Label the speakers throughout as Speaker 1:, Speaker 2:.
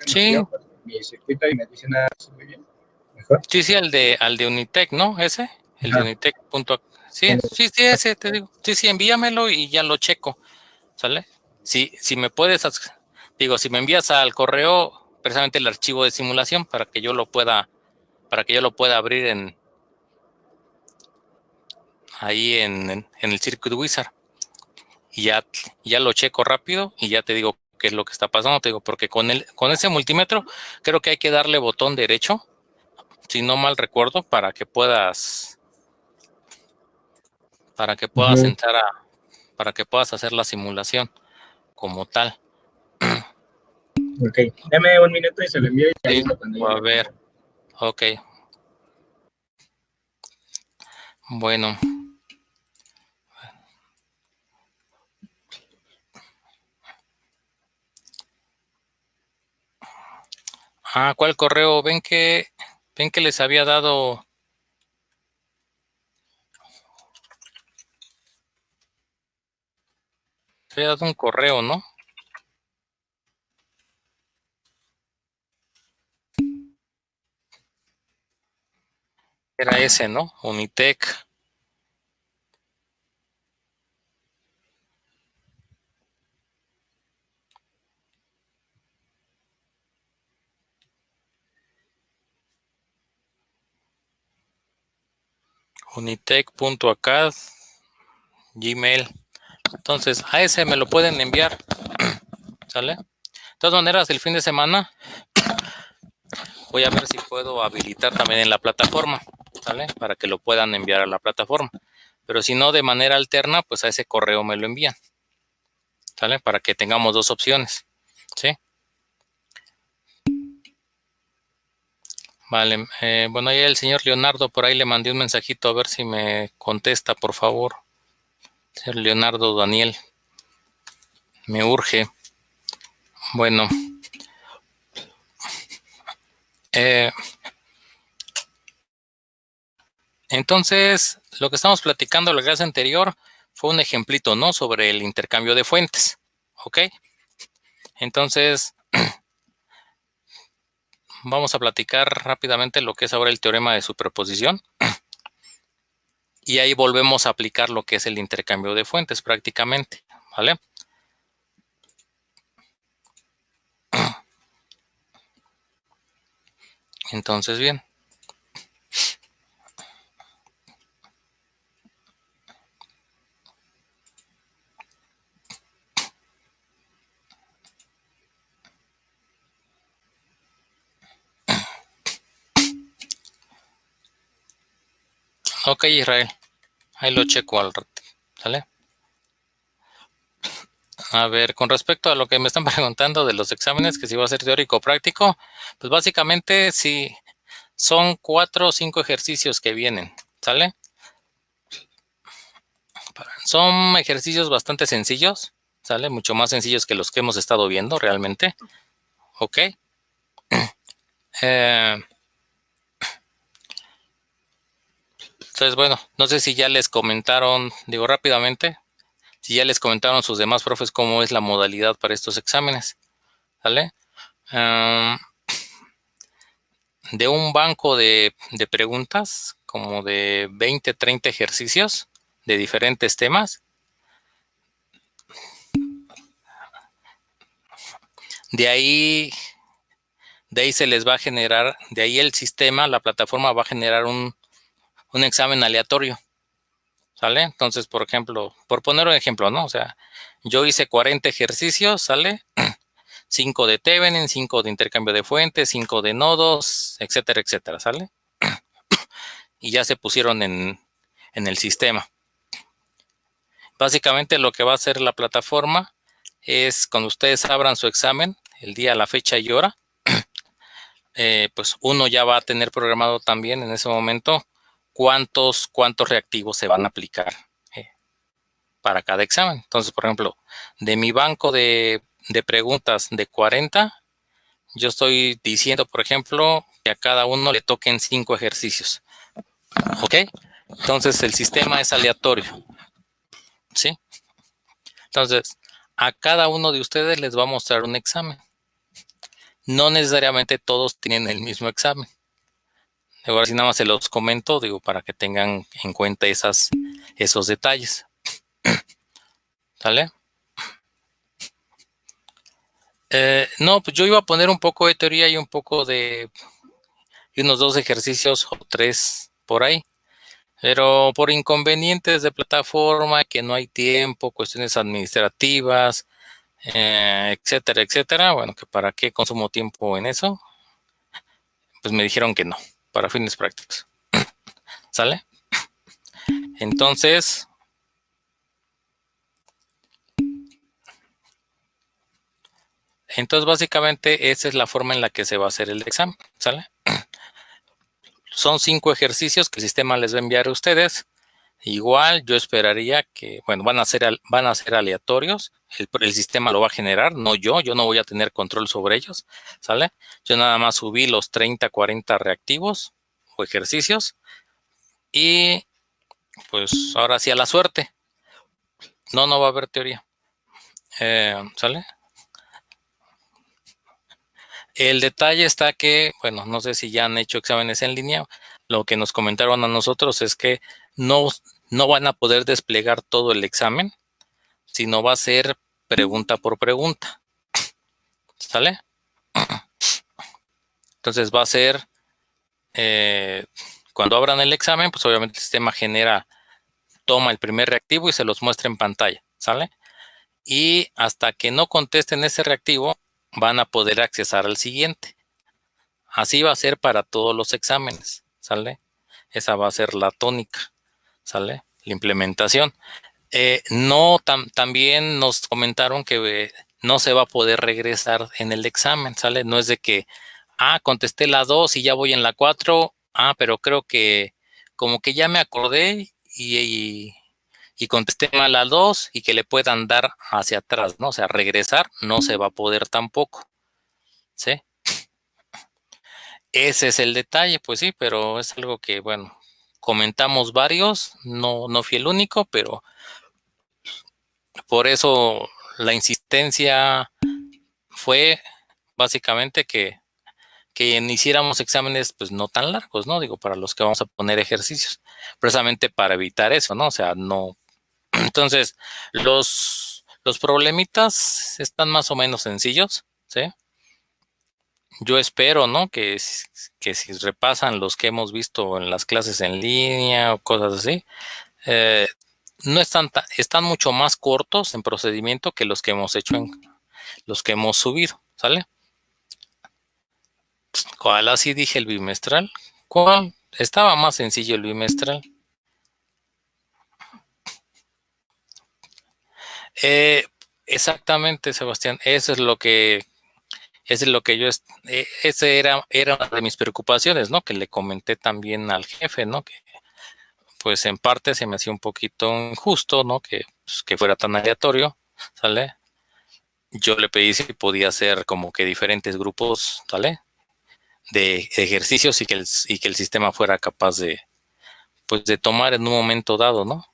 Speaker 1: Sí,
Speaker 2: mi circuito y me dice nada muy bien. Mejor.
Speaker 1: sí, sí, al de Unitec, ¿no? Ese, el de Unitec. Sí, sí, sí, ese, te digo. Sí, sí, envíamelo y ya lo checo. ¿Sale? Si me puedes, si me envías al correo precisamente el archivo de simulación para que yo lo pueda abrir ahí en el Circuit Wizard. Y ya lo checo rápido y ya te digo qué es lo que está pasando, te digo, porque con ese multímetro creo que hay que darle botón derecho, si no mal recuerdo, para que puedas entrar para que puedas hacer la simulación como tal.
Speaker 2: Ok, dame un minuto y se lo envío y
Speaker 1: Sí,
Speaker 2: cuando ya
Speaker 1: a ver, ok. Bueno. ¿Cuál correo? Ven que les había dado un correo, ¿no? Era ese, ¿no? Unitec. Unitec.acad Gmail. Entonces, a ese me lo pueden enviar. ¿Sale? De todas maneras, el fin de semana voy a ver si puedo habilitar también en la plataforma, ¿sale? Para que lo puedan enviar a la plataforma. Pero si no, de manera alterna, pues a ese correo me lo envían, ¿sale? Para que tengamos dos opciones, ¿sí? Vale, bueno, ahí el señor Leonardo, por ahí le mandé un mensajito a ver si me contesta, por favor. Señor Leonardo Daniel, me urge. Bueno, entonces, lo que estamos platicando la clase anterior fue un ejemplito, ¿no? Sobre el intercambio de fuentes, ¿ok? Entonces, vamos a platicar rápidamente lo que es ahora el teorema de superposición. Y ahí volvemos a aplicar lo que es el intercambio de fuentes prácticamente, ¿vale? Entonces, bien. Ok, Israel. Ahí lo checo al rato, ¿sale? A ver, con respecto a lo que me están preguntando de los exámenes, que si va a ser teórico o práctico, pues básicamente sí, son 4 o 5 ejercicios que vienen, ¿sale? Son ejercicios bastante sencillos, ¿sale? Mucho más sencillos que los que hemos estado viendo realmente, ¿ok? Entonces, bueno, no sé si ya les comentaron, digo rápidamente, si ya les comentaron sus demás profes cómo es la modalidad para estos exámenes, ¿vale? De un banco de preguntas, como de 20, 30 ejercicios de diferentes temas. De ahí se les va a generar, de ahí el sistema, la plataforma va a generar un examen aleatorio, ¿sale? Entonces, por ejemplo, por poner un ejemplo, ¿no? O sea, yo hice 40 ejercicios, ¿sale? 5 de Thevenin, 5 de intercambio de fuentes, 5 de nodos, etcétera, etcétera, ¿sale? Y ya se pusieron en el sistema. Básicamente lo que va a hacer la plataforma es cuando ustedes abran su examen, el día, la fecha y hora, pues uno ya va a tener programado también en ese momento cuántos reactivos se van a aplicar para cada examen. Entonces, por ejemplo, de mi banco de preguntas de 40, yo estoy diciendo, por ejemplo, que a cada uno le toquen 5 ejercicios. ¿Ok? Entonces, el sistema es aleatorio. ¿Sí? Entonces, a cada uno de ustedes les va a mostrar un examen. no necesariamente todos tienen el mismo examen. Ahora sí nada más se los comento, digo, para que tengan en cuenta esos detalles. ¿Sale? No, pues yo iba a poner un poco de teoría y un poco de unos 2 ejercicios o 3 por ahí. Pero por inconvenientes de plataforma, que no hay tiempo, cuestiones administrativas, etcétera, etcétera, bueno, que para qué consumo tiempo en eso, pues me dijeron que no, para fines prácticos. ¿Sale? Entonces, básicamente esa es la forma en la que se va a hacer el examen. ¿Sale? Son 5 ejercicios que el sistema les va a enviar a ustedes. Igual yo esperaría que, bueno, van a ser aleatorios, el sistema lo va a generar, no yo no voy a tener control sobre ellos, ¿sale? Yo nada más subí los 30, 40 reactivos o ejercicios y pues ahora sí a la suerte, no va a haber teoría, ¿sale? El detalle está que, bueno, no sé si ya han hecho exámenes en línea, lo que nos comentaron a nosotros es que no van a poder desplegar todo el examen, sino va a ser pregunta por pregunta. ¿Sale? Entonces va a ser, cuando abran el examen, pues obviamente el sistema toma el primer reactivo y se los muestra en pantalla. ¿Sale? Y hasta que no contesten ese reactivo, van a poder accesar al siguiente. Así va a ser para todos los exámenes. ¿Sale? Esa va a ser la tónica. ¿Sale? La implementación. También nos comentaron que no se va a poder regresar en el examen, ¿sale? No es de que, contesté la 2 y ya voy en la 4, pero creo que como que ya me acordé y contesté mal la 2 y que le puedan dar hacia atrás, ¿no? O sea, regresar no se va a poder tampoco, ¿sí? Ese es el detalle, pues sí, pero es algo que, bueno, comentamos varios, no fui el único, pero por eso la insistencia fue básicamente que hiciéramos exámenes pues no tan largos, ¿no? Digo, para los que vamos a poner ejercicios, precisamente para evitar eso, ¿no? O sea, no. Entonces, los problemitas están más o menos sencillos, ¿sí? Yo espero, ¿no? Que si repasan los que hemos visto en las clases en línea o cosas así, no están mucho más cortos en procedimiento que los que hemos hecho los que hemos subido, ¿sale? ¿Cuál así dije el bimestral? ¿Cuál? Estaba más sencillo el bimestral. Exactamente, Sebastián. Eso es lo que yo, ese era una de mis preocupaciones, ¿no? Que le comenté también al jefe, ¿no? Que pues en parte se me hacía un poquito injusto, ¿no? Que fuera tan aleatorio, ¿sale? Yo le pedí si podía hacer como que diferentes grupos, ¿sale? De ejercicios y que el sistema fuera capaz pues de tomar en un momento dado, ¿no?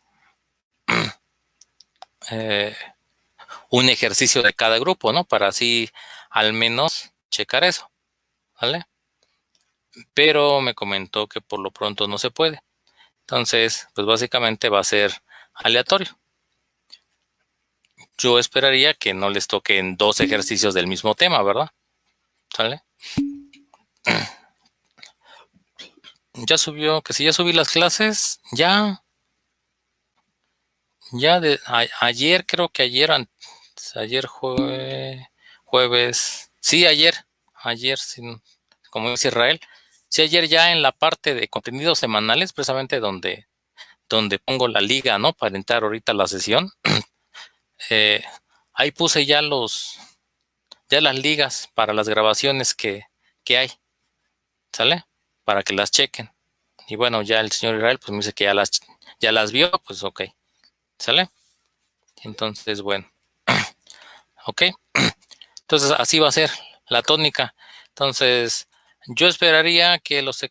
Speaker 1: Un ejercicio de cada grupo, ¿no? Para así al menos checar eso, ¿vale? Pero me comentó que por lo pronto no se puede. Entonces, pues básicamente va a ser aleatorio. Yo esperaría que no les toquen 2 ejercicios del mismo tema, ¿verdad? ¿Sale? Ya subió, que si ya subí las clases, ya ayer, creo que ayer jueves, sí, ayer, sí, como dice Israel, sí, ayer ya en la parte de contenidos semanales, precisamente donde pongo la liga, ¿no? Para entrar ahorita a la sesión, ahí puse ya las ligas para las grabaciones que hay, ¿sale? Para que las chequen. Y bueno, ya el señor Israel pues me dice que ya las vio, pues ok, ¿sale? Entonces, bueno, ok. Entonces, así va a ser la tónica. Entonces, yo esperaría que los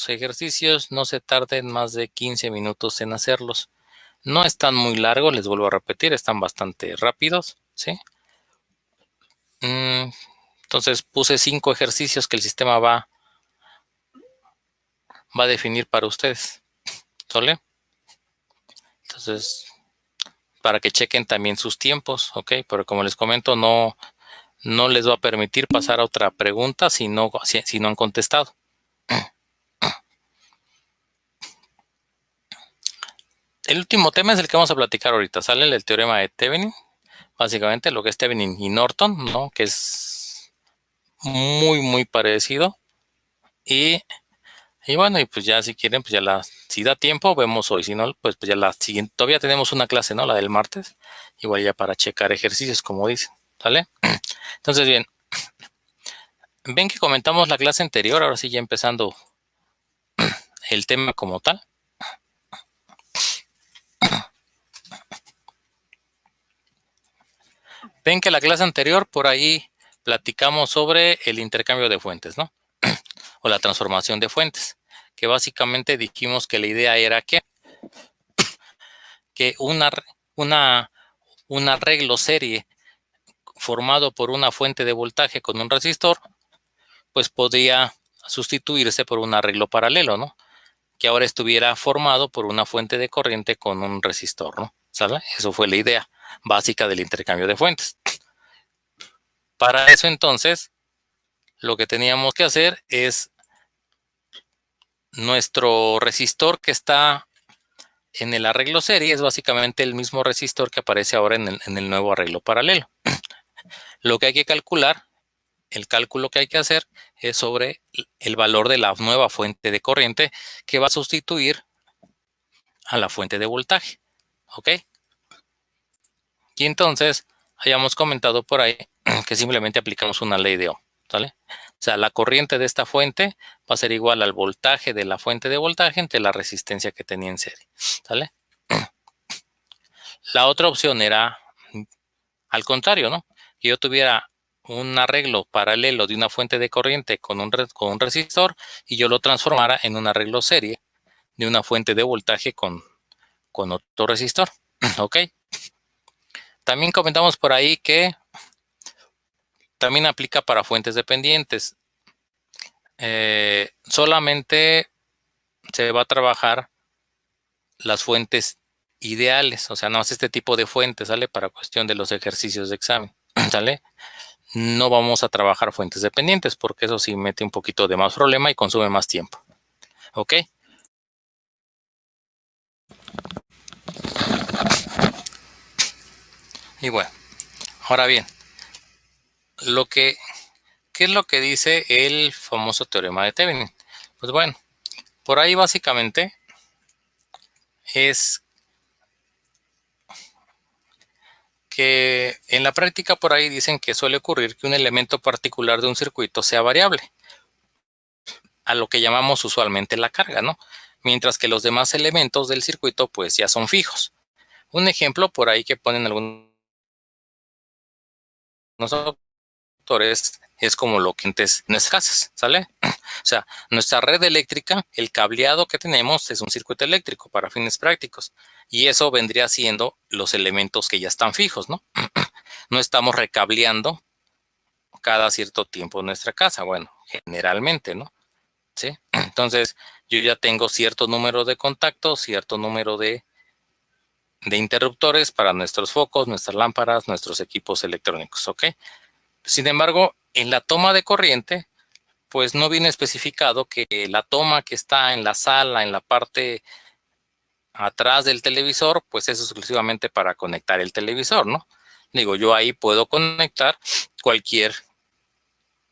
Speaker 1: ejercicios no se tarden más de 15 minutos en hacerlos. No están muy largos, les vuelvo a repetir, están bastante rápidos, ¿sí? Entonces puse 5 ejercicios que el sistema va a definir para ustedes. ¿Sale? Entonces, para que chequen también sus tiempos, ¿ok? Pero como les comento, no les va a permitir pasar a otra pregunta si no han contestado. El último tema es el que vamos a platicar ahorita. Sale el teorema de Thevenin. Básicamente lo que es Thevenin y Norton, ¿no? Que es muy parecido. Y bueno, y pues ya si quieren, pues ya si da tiempo, vemos hoy. Si no, pues ya la siguiente. Todavía tenemos una clase, ¿no? La del martes. Igual ya para checar ejercicios, como dicen. ¿Sale? Entonces, bien. Ven que comentamos la clase anterior. Ahora sí, ya empezando el tema como tal. Ven que la clase anterior por ahí platicamos sobre el intercambio de fuentes, ¿no? O la transformación de fuentes, que básicamente dijimos que la idea era que un arreglo serie formado por una fuente de voltaje con un resistor, pues podría sustituirse por un arreglo paralelo, ¿no? Que ahora estuviera formado por una fuente de corriente con un resistor, ¿no? ¿Sabe? Eso fue la idea básica del intercambio de fuentes. Para eso entonces, lo que teníamos que hacer es nuestro resistor que está en el arreglo serie es básicamente el mismo resistor que aparece ahora en el nuevo arreglo paralelo. Lo que hay que calcular, el cálculo que hay que hacer es sobre el valor de la nueva fuente de corriente que va a sustituir a la fuente de voltaje. ¿Ok? Y entonces hayamos comentado por ahí que simplemente aplicamos una ley de Ohm. ¿Sale? O sea, la corriente de esta fuente va a ser igual al voltaje de la fuente de voltaje entre la resistencia que tenía en serie. ¿Sale? La otra opción era al contrario, ¿no? Que yo tuviera un arreglo paralelo de una fuente de corriente con un resistor y yo lo transformara en un arreglo serie de una fuente de voltaje con otro resistor. ¿Ok? También comentamos por ahí que también aplica para fuentes dependientes. Solamente se va a trabajar las fuentes ideales, o sea, no es este tipo de fuentes, ¿sale? Para cuestión de los ejercicios de examen, ¿sale? No vamos a trabajar fuentes dependientes porque eso sí mete un poquito de más problema y consume más tiempo. ¿Ok? Y bueno, ahora bien, ¿qué es lo que dice el famoso teorema de Thevenin? Pues bueno, por ahí básicamente es que en la práctica por ahí dicen que suele ocurrir que un elemento particular de un circuito sea variable, a lo que llamamos usualmente la carga, ¿no? Mientras que los demás elementos del circuito pues ya son fijos. Un ejemplo por ahí que ponen algunos autores es como lo que antes en nuestras casas, ¿sale? O sea, nuestra red eléctrica, el cableado que tenemos es un circuito eléctrico para fines prácticos y eso vendría siendo los elementos que ya están fijos, ¿no? No estamos recableando cada cierto tiempo en nuestra casa, bueno, generalmente, ¿no? ¿Sí? Entonces, yo ya tengo cierto número de contactos, cierto número de interruptores para nuestros focos, nuestras lámparas, nuestros equipos electrónicos, ¿ok? Sin embargo, en la toma de corriente, pues no viene especificado que la toma que está en la sala, en la parte atrás del televisor, pues es exclusivamente para conectar el televisor, ¿no? Digo, yo ahí puedo conectar cualquier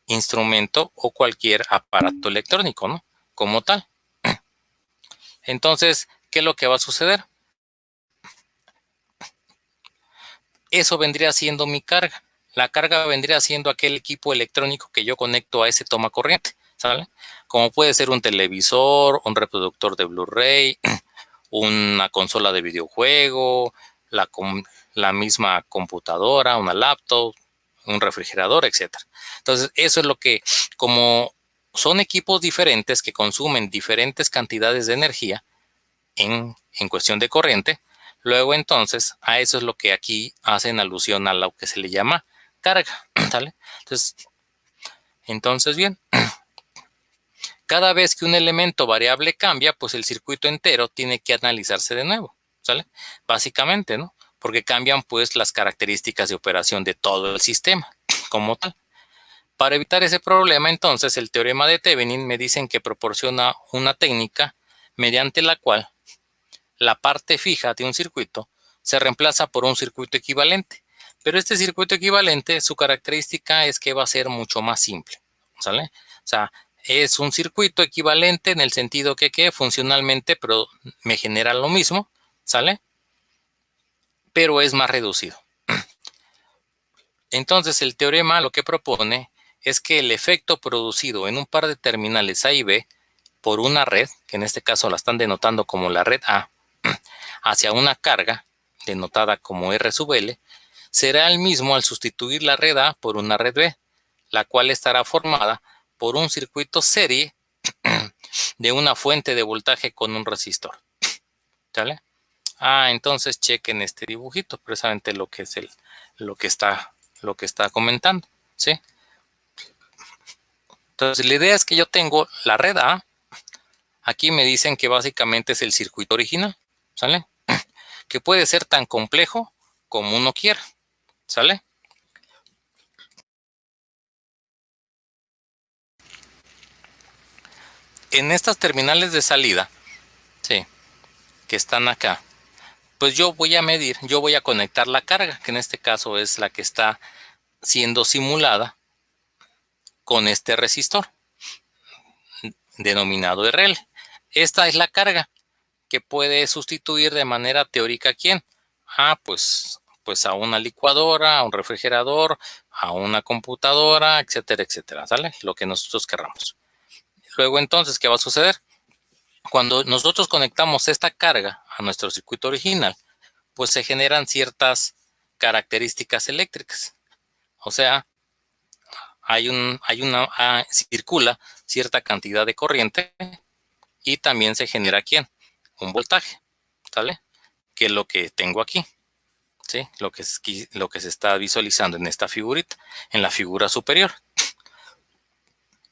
Speaker 1: instrumento o cualquier aparato electrónico, ¿no? Como tal. Entonces, ¿qué es lo que va a suceder? Eso vendría siendo mi carga. La carga vendría siendo aquel equipo electrónico que yo conecto a ese toma corriente, ¿sale? Como puede ser un televisor, un reproductor de Blu-ray, una consola de videojuego, la misma computadora, una laptop, un refrigerador, etc. Entonces, eso es lo que, como son equipos diferentes que consumen diferentes cantidades de energía en cuestión de corriente, luego entonces a eso es lo que aquí hacen alusión a lo que se le llama carga, ¿vale? Entonces, Entonces, bien, cada vez que un elemento variable cambia, pues el circuito entero tiene que analizarse de nuevo, ¿sale? Básicamente, ¿no? Porque cambian pues las características de operación de todo el sistema como tal. Para evitar ese problema, entonces, el teorema de Thevenin me dicen que proporciona una técnica mediante la cual la parte fija de un circuito se reemplaza por un circuito equivalente. Pero este circuito equivalente, su característica es que va a ser mucho más simple, ¿sale? O sea, es un circuito equivalente en el sentido que funcionalmente pero me genera lo mismo, ¿sale? Pero es más reducido. Entonces, el teorema lo que propone es que el efecto producido en un par de terminales A y B por una red, que en este caso la están denotando como la red A, hacia una carga, denotada como R sub L, será el mismo al sustituir la red A por una red B, la cual estará formada por un circuito serie de una fuente de voltaje con un resistor. ¿Sale? Entonces chequen este dibujito, precisamente lo que es lo que está comentando, ¿sí? Entonces la idea es que yo tengo la red A, aquí me dicen que básicamente es el circuito original, ¿sale? Que puede ser tan complejo como uno quiera, ¿sale? En estas terminales de salida, sí, que están acá, pues yo voy a medir, yo voy a conectar la carga, que en este caso es la que está siendo simulada con este resistor denominado RL. Esta es la carga que puede sustituir de manera teórica ¿a quién? Pues a una licuadora, a un refrigerador, a una computadora, etcétera, etcétera, ¿sale? Lo que nosotros querramos. Luego entonces, ¿qué va a suceder? Cuando nosotros conectamos esta carga a nuestro circuito original, pues se generan ciertas características eléctricas. O sea, circula cierta cantidad de corriente y también se genera ¿quién? Un voltaje, ¿sale? Que es lo que tengo aquí, ¿sí? Lo que se está visualizando en esta figurita, en la figura superior.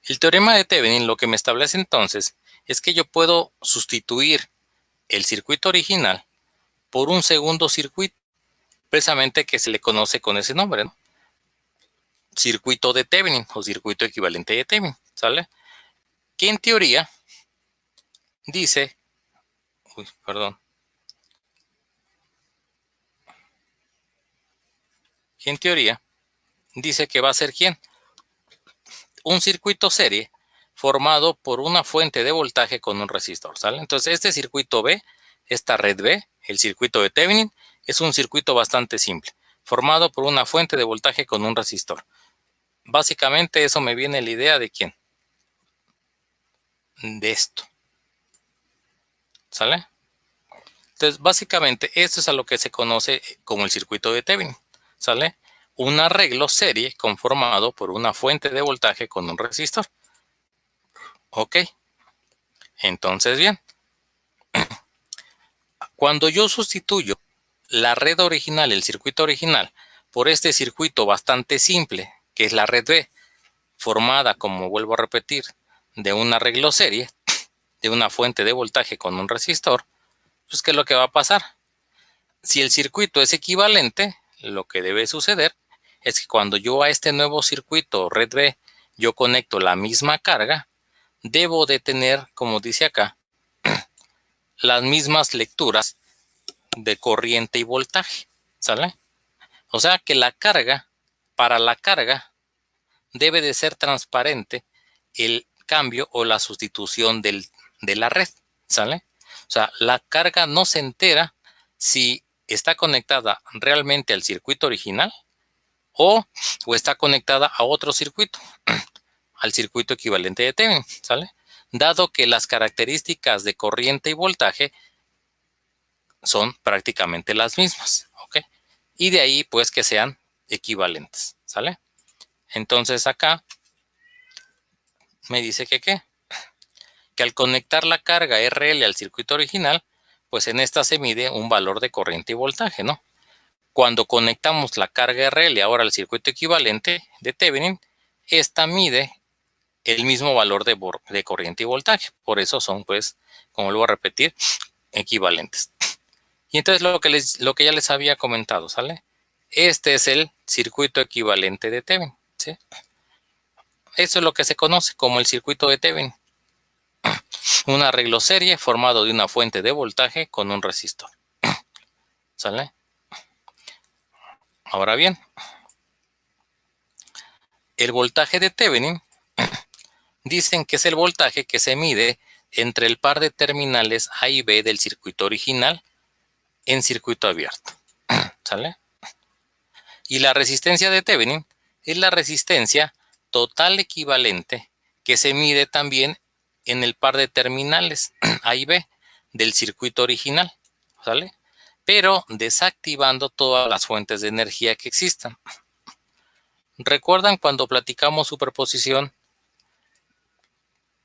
Speaker 1: El teorema de Thevenin lo que me establece entonces es que yo puedo sustituir el circuito original por un segundo circuito, precisamente que se le conoce con ese nombre, ¿no? Circuito de Thevenin o circuito equivalente de Thevenin, ¿sale? Que en teoría dice, que va a ser ¿quién? Un circuito serie formado por una fuente de voltaje con un resistor, ¿sale? Entonces este circuito B, esta red B, el circuito de Thevenin, es un circuito bastante simple, formado por una fuente de voltaje con un resistor. Básicamente eso me viene la idea de ¿quién? De esto, ¿sale? Entonces básicamente esto es a lo que se conoce como el circuito de Thevenin, ¿sale? Un arreglo serie conformado por una fuente de voltaje con un resistor. Ok, entonces bien, cuando yo sustituyo la red original, el circuito original, por este circuito bastante simple, que es la red B, formada, como vuelvo a repetir, de un arreglo serie, de una fuente de voltaje con un resistor, pues ¿qué es lo que va a pasar? Si el circuito es equivalente, lo que debe suceder es que cuando yo a este nuevo circuito red B, yo conecto la misma carga, debo de tener, como dice acá, las mismas lecturas de corriente y voltaje, ¿sale? O sea que la carga, para la carga, debe de ser transparente el cambio o la sustitución de la red, ¿sale? O sea, la carga no se entera si está conectada realmente al circuito original o está conectada a otro circuito, al circuito equivalente de Thevenin, ¿sale? Dado que las características de corriente y voltaje son prácticamente las mismas, ¿ok? Y de ahí, pues, que sean equivalentes, ¿sale? Entonces, acá me dice que al conectar la carga RL al circuito original, pues en esta se mide un valor de corriente y voltaje, ¿no? Cuando conectamos la carga RL ahora al circuito equivalente de Thevenin, esta mide el mismo valor de corriente y voltaje. Por eso son, pues, como lo voy a repetir, equivalentes. Y entonces lo que ya les había comentado, ¿sale? Este es el circuito equivalente de Thevenin, ¿sí? Eso es lo que se conoce como el circuito de Thevenin. Un arreglo serie formado de una fuente de voltaje con un resistor. ¿Sale? Ahora bien, el voltaje de Thevenin dicen que es el voltaje que se mide entre el par de terminales A y B del circuito original en circuito abierto. ¿Sale? Y la resistencia de Thevenin es la resistencia total equivalente que se mide también en el par de terminales A y B del circuito original, ¿sale? Pero desactivando todas las fuentes de energía que existan. ¿Recuerdan cuando platicamos superposición?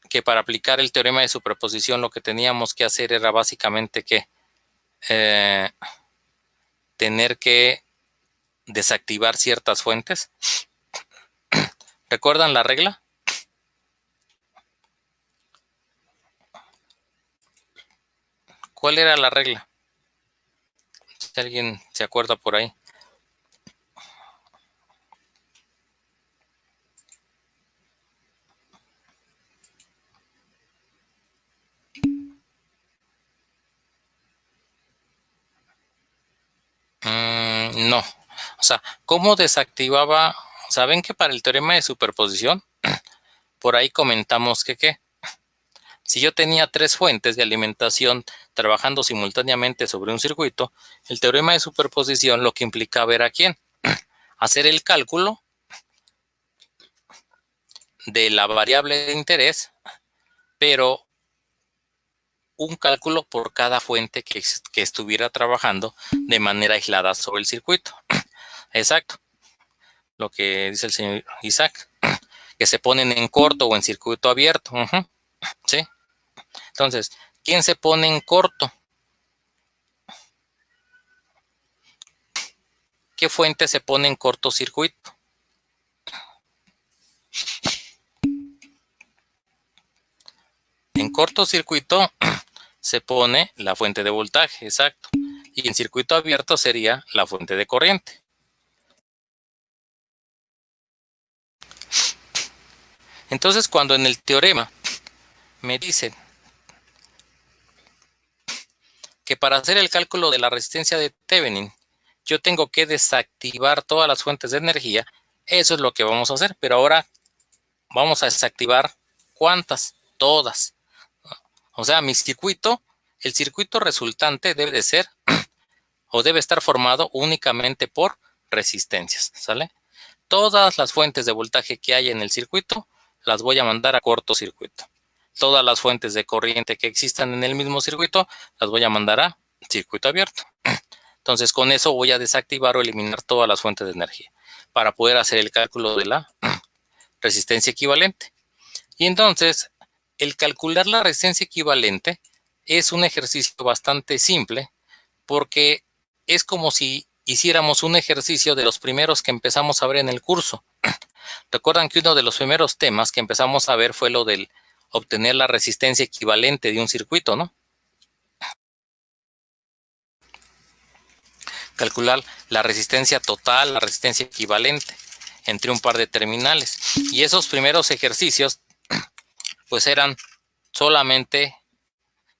Speaker 1: Que para aplicar el teorema de superposición lo que teníamos que hacer era básicamente que tener que desactivar ciertas fuentes. ¿Recuerdan la regla? ¿Cuál era la regla? Si alguien se acuerda por ahí. No. O sea, ¿cómo desactivaba? ¿Saben que para el teorema de superposición, por ahí comentamos que si yo tenía tres fuentes de alimentación trabajando simultáneamente sobre un circuito, el teorema de superposición lo que implicaba era ¿quién? Hacer el cálculo de la variable de interés, pero un cálculo por cada fuente que estuviera trabajando de manera aislada sobre el circuito. Exacto. Lo que dice el señor Isaac, que se ponen en corto o en circuito abierto. ¿Sí? Entonces, ¿quién se pone en corto? ¿Qué fuente se pone en cortocircuito? En cortocircuito se pone la fuente de voltaje, exacto. Y en circuito abierto sería la fuente de corriente. Entonces, cuando en el teorema me dicen que para hacer el cálculo de la resistencia de Thevenin, yo tengo que desactivar todas las fuentes de energía, eso es lo que vamos a hacer. Pero ahora vamos a desactivar ¿cuántas? Todas. O sea, mi circuito, el circuito resultante debe de ser o debe estar formado únicamente por resistencias, ¿sale? Todas las fuentes de voltaje que hay en el circuito las voy a mandar a cortocircuito. Todas las fuentes de corriente que existan en el mismo circuito las voy a mandar a circuito abierto. Entonces, con eso voy a desactivar o eliminar todas las fuentes de energía para poder hacer el cálculo de la resistencia equivalente. Y entonces, el calcular la resistencia equivalente es un ejercicio bastante simple porque es como si hiciéramos un ejercicio de los primeros que empezamos a ver en el curso. Recuerdan que uno de los primeros temas que empezamos a ver fue lo del obtener la resistencia equivalente de un circuito, ¿no? Calcular la resistencia total, la resistencia equivalente entre un par de terminales. Y esos primeros ejercicios, pues eran solamente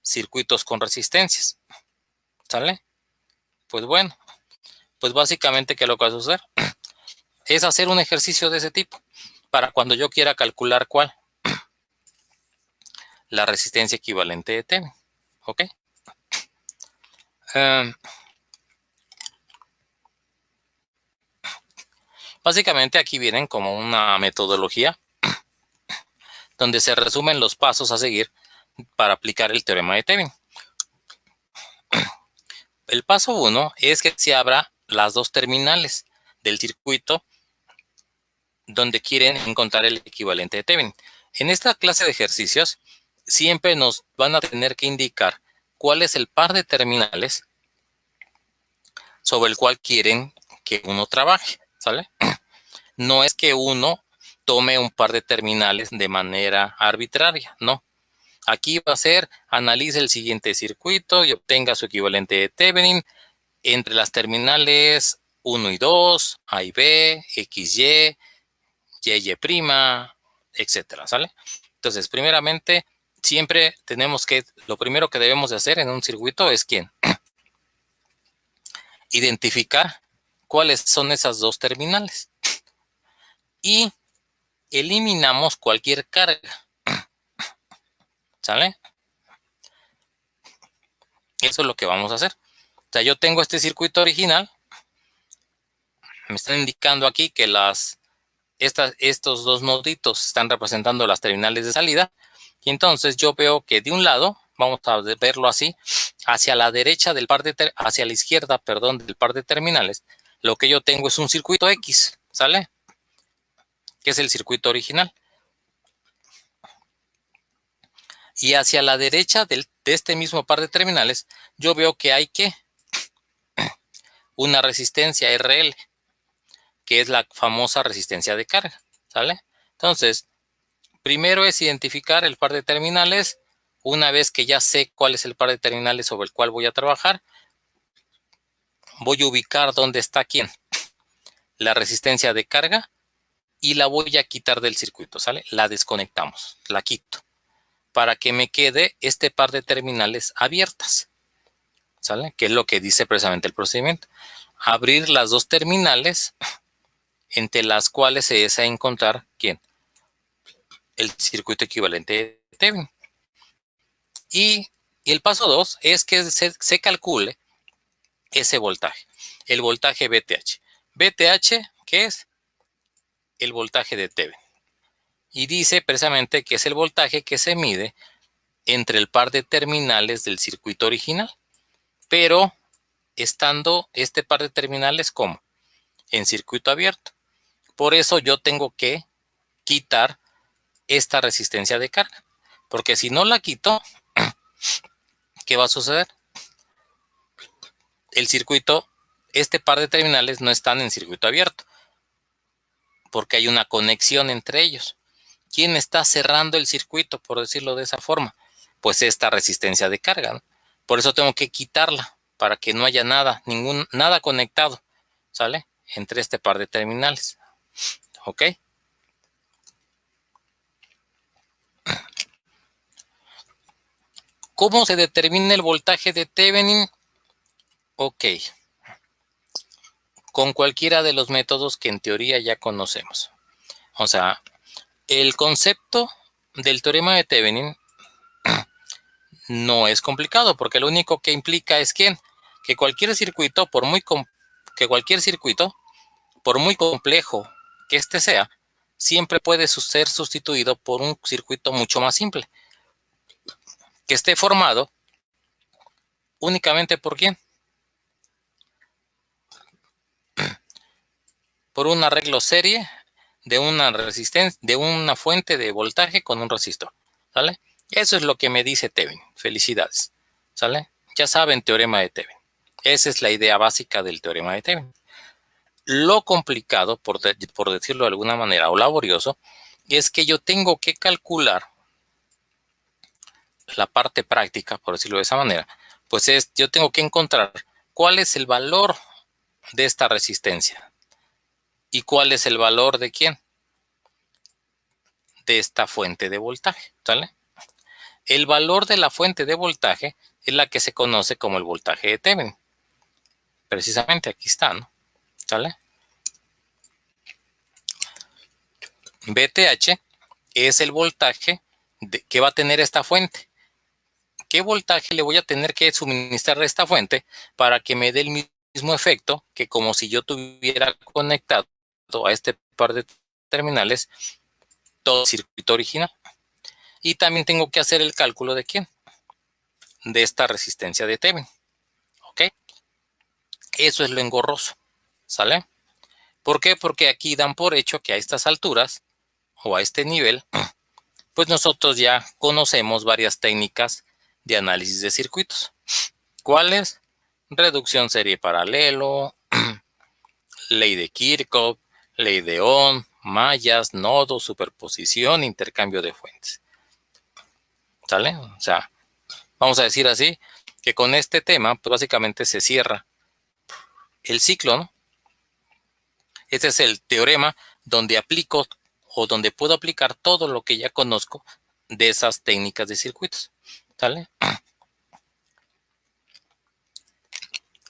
Speaker 1: circuitos con resistencias. ¿Sale? Pues bueno, pues básicamente ¿qué es lo que va a suceder? Es hacer un ejercicio de ese tipo para cuando yo quiera calcular ¿cuál? La resistencia equivalente de Thevenin. ¿Ok? Básicamente aquí vienen como una metodología donde se resumen los pasos a seguir para aplicar el teorema de Thevenin. El paso 1 es que se abra las dos terminales del circuito donde quieren encontrar el equivalente de Thevenin. En esta clase de ejercicios siempre nos van a tener que indicar cuál es el par de terminales sobre el cual quieren que uno trabaje, ¿sale? No es que uno tome un par de terminales de manera arbitraria, no. Aquí va a ser, analice el siguiente circuito y obtenga su equivalente de Thevenin entre las terminales 1 y 2, A y B, XY, YY', etcétera, ¿sale? Entonces, primeramente, siempre tenemos que, lo primero que debemos de hacer en un circuito es ¿quién? Identificar cuáles son esas dos terminales y eliminamos cualquier carga, ¿sale? Eso es lo que vamos a hacer. O sea, yo tengo este circuito original, me están indicando aquí que estos dos noditos están representando las terminales de salida, y entonces yo veo que de un lado, vamos a verlo así, hacia la derecha del par de, hacia la izquierda, perdón, del par de terminales, lo que yo tengo es un circuito X, ¿sale? Que es el circuito original. Y hacia la derecha de este mismo par de terminales, yo veo que hay una resistencia RL, que es la famosa resistencia de carga, ¿sale? Entonces, primero es identificar el par de terminales. Una vez que ya sé cuál es el par de terminales sobre el cual voy a trabajar, voy a ubicar dónde está ¿quién? La resistencia de carga, y la voy a quitar del circuito, ¿sale? La desconectamos, la quito, para que me quede este par de terminales abiertas, ¿sale? Que es lo que dice precisamente el procedimiento. Abrir las dos terminales entre las cuales se desea encontrar ¿quién? El circuito equivalente de Thevenin. Y el paso 2 es que se calcule ese voltaje, el voltaje VTH. VTH, ¿qué es? El voltaje de Thevenin. Y dice precisamente que es el voltaje que se mide entre el par de terminales del circuito original, pero estando este par de terminales como en circuito abierto. Por eso yo tengo que quitar esta resistencia de carga, porque si no la quito, ¿qué va a suceder? El circuito, este par de terminales no están en circuito abierto, porque hay una conexión entre ellos. ¿Quién está cerrando el circuito, por decirlo de esa forma? Pues esta resistencia de carga, ¿no? Por eso tengo que quitarla, para que no haya nada, nada conectado, ¿sale? Entre este par de terminales, ¿ok? ¿Cómo se determina el voltaje de Thevenin? Ok, con cualquiera de los métodos que en teoría ya conocemos. O sea, el concepto del teorema de Thevenin no es complicado, porque lo único que implica es que cualquier circuito, por muy complejo que este sea, siempre puede ser sustituido por un circuito mucho más simple, que esté formado únicamente ¿por quién? Por un arreglo serie de una resistencia, de una fuente de voltaje con un resistor, ¿sale? Eso es lo que me dice Thevenin. Felicidades, ¿sale? Ya saben, teorema de Thevenin. Esa es la idea básica del teorema de Thevenin. Lo complicado, por decirlo de alguna manera, o laborioso, es que yo tengo que calcular la parte práctica, por decirlo de esa manera. Pues yo tengo que encontrar cuál es el valor de esta resistencia y cuál es el valor de quién, de esta fuente de voltaje, ¿sale? El valor de la fuente de voltaje es la que se conoce como el voltaje de Thevenin. Precisamente aquí está, ¿no? ¿Sale? VTH es el voltaje que va a tener esta fuente. ¿Qué voltaje le voy a tener que suministrar a esta fuente para que me dé el mismo efecto que como si yo tuviera conectado a este par de terminales todo el circuito original? Y también tengo que hacer el cálculo de quién, de esta resistencia de Thevenin. ¿Ok? Eso es lo engorroso, ¿sale? ¿Por qué? Porque aquí dan por hecho que a estas alturas o a este nivel, pues nosotros ya conocemos varias técnicas de análisis de circuitos. ¿Cuáles? Reducción serie paralelo, ley de Kirchhoff, ley de Ohm, mallas, nodos, superposición, intercambio de fuentes. ¿Sale? O sea, vamos a decir así, que con este tema, pues básicamente se cierra el ciclo, ¿no? Este es el teorema donde aplico o donde puedo aplicar todo lo que ya conozco de esas técnicas de circuitos. ¿Sale?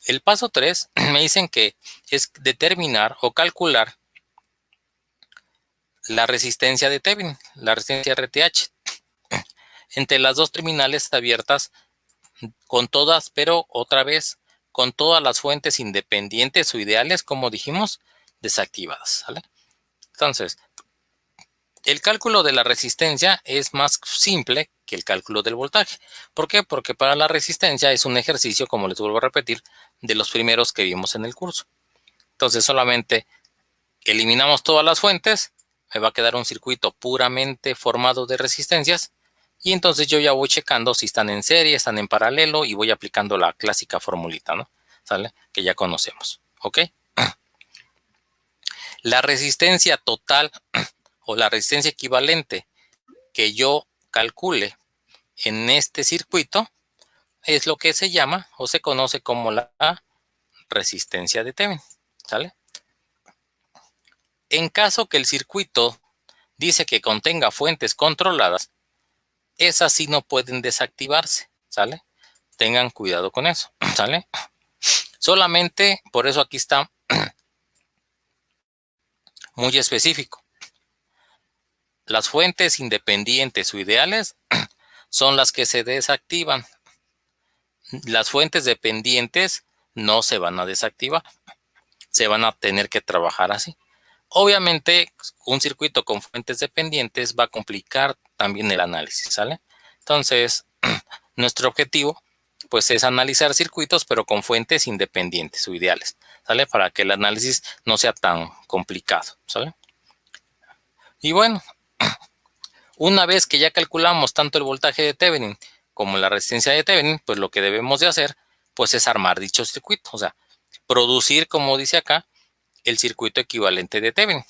Speaker 1: El paso 3 me dicen que es determinar o calcular la resistencia de Thevenin, la resistencia RTH, entre las dos terminales abiertas con todas, pero otra vez, con todas las fuentes independientes o ideales, como dijimos, desactivadas. ¿Sale? Entonces, el cálculo de la resistencia es más simple que el cálculo del voltaje. ¿Por qué? Porque para la resistencia es un ejercicio, como les vuelvo a repetir, de los primeros que vimos en el curso. Entonces, solamente eliminamos todas las fuentes, me va a quedar un circuito puramente formado de resistencias, y entonces yo ya voy checando si están en serie, están en paralelo, y voy aplicando la clásica formulita, ¿no? ¿Sale? Que ya conocemos, ¿ok? La resistencia total o la resistencia equivalente que yo calcule en este circuito es lo que se llama o se conoce como la resistencia de Thevenin, ¿sale? En caso que el circuito dice que contenga fuentes controladas, esas sí no pueden desactivarse, ¿sale? Tengan cuidado con eso, ¿sale? Solamente, por eso aquí está muy específico. Las fuentes independientes o ideales son las que se desactivan. Las fuentes dependientes no se van a desactivar. Se van a tener que trabajar así. Obviamente, un circuito con fuentes dependientes va a complicar también el análisis, ¿sale? Entonces, nuestro objetivo, pues, es analizar circuitos, pero con fuentes independientes o ideales, ¿sale? Para que el análisis no sea tan complicado, ¿sale? Y bueno, una vez que ya calculamos tanto el voltaje de Thevenin como la resistencia de Thevenin, pues lo que debemos de hacer, pues, es armar dicho circuito, o sea, producir, como dice acá, el circuito equivalente de Thevenin,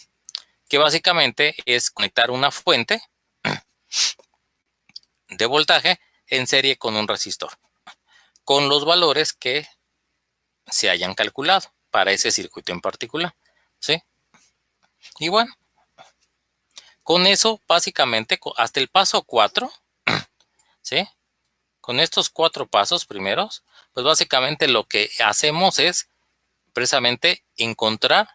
Speaker 1: que básicamente es conectar una fuente de voltaje en serie con un resistor, con los valores que se hayan calculado para ese circuito en particular, ¿sí? Y bueno, con eso básicamente hasta el paso 4, ¿sí? Con estos 4 pasos primeros, pues básicamente lo que hacemos es precisamente encontrar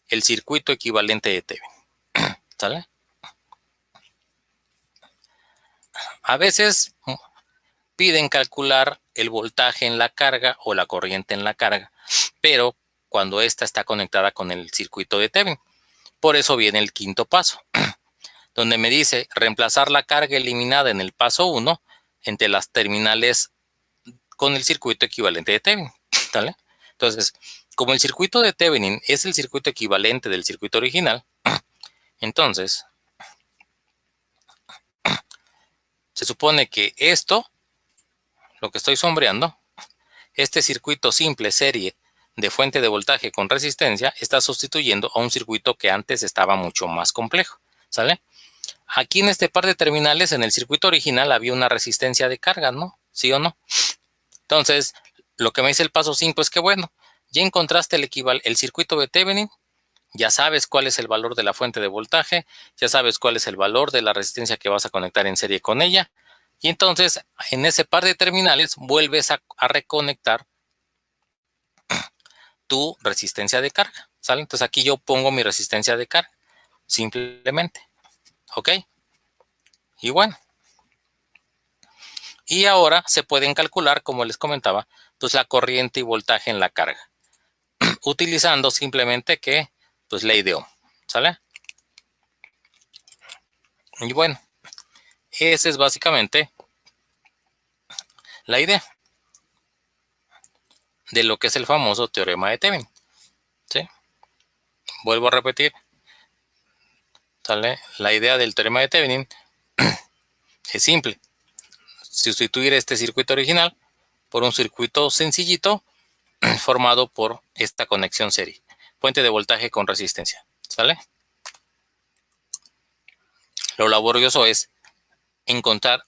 Speaker 1: el circuito equivalente de Thevenin, ¿sale? A veces piden calcular el voltaje en la carga o la corriente en la carga, pero cuando esta está conectada con el circuito de Thevenin. Por eso viene el quinto paso, donde me dice reemplazar la carga eliminada en el paso 1 entre las terminales con el circuito equivalente de Thevenin, ¿vale? Entonces, como el circuito de Thevenin es el circuito equivalente del circuito original, entonces se supone que esto, lo que estoy sombreando, este circuito simple serie de fuente de voltaje con resistencia está sustituyendo a un circuito que antes estaba mucho más complejo, ¿sale? Aquí en este par de terminales, en el circuito original había una resistencia de carga, ¿no? ¿Sí o no? Entonces, lo que me dice el paso 5 es que, bueno, ya encontraste el circuito de Thevenin, ya sabes cuál es el valor de la fuente de voltaje, ya sabes cuál es el valor de la resistencia que vas a conectar en serie con ella, y entonces en ese par de terminales vuelves a reconectar tu resistencia de carga, ¿sale? Entonces aquí yo pongo mi resistencia de carga, simplemente, ¿ok? Y bueno, y ahora se pueden calcular, como les comentaba, pues la corriente y voltaje en la carga, utilizando simplemente que, pues ley de Ohm, ¿sale? Y bueno, esa es básicamente la idea de lo que es el famoso teorema de Thevenin, ¿sí? Vuelvo a repetir, ¿sale? La idea del teorema de Thevenin es simple. Sustituir este circuito original por un circuito sencillito formado por esta conexión serie, fuente de voltaje con resistencia, ¿sale? Lo laborioso es encontrar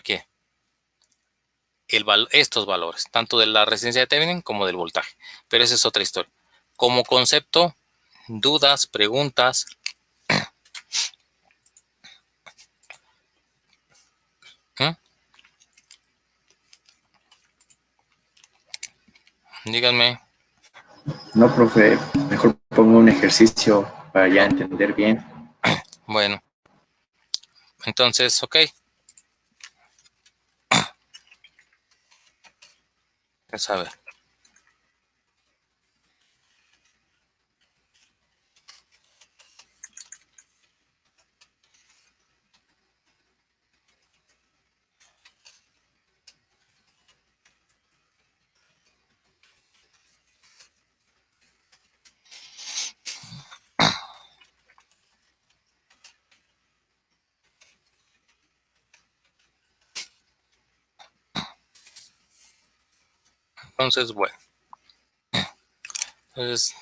Speaker 1: que estos valores, tanto de la resistencia de Thevenin como del voltaje. Pero esa es otra historia. Como concepto, dudas, preguntas. Díganme.
Speaker 3: No, profe, mejor pongo un ejercicio para ya entender bien.
Speaker 1: Bueno, entonces, ok. Pues a ver. Entonces, bueno. Entonces,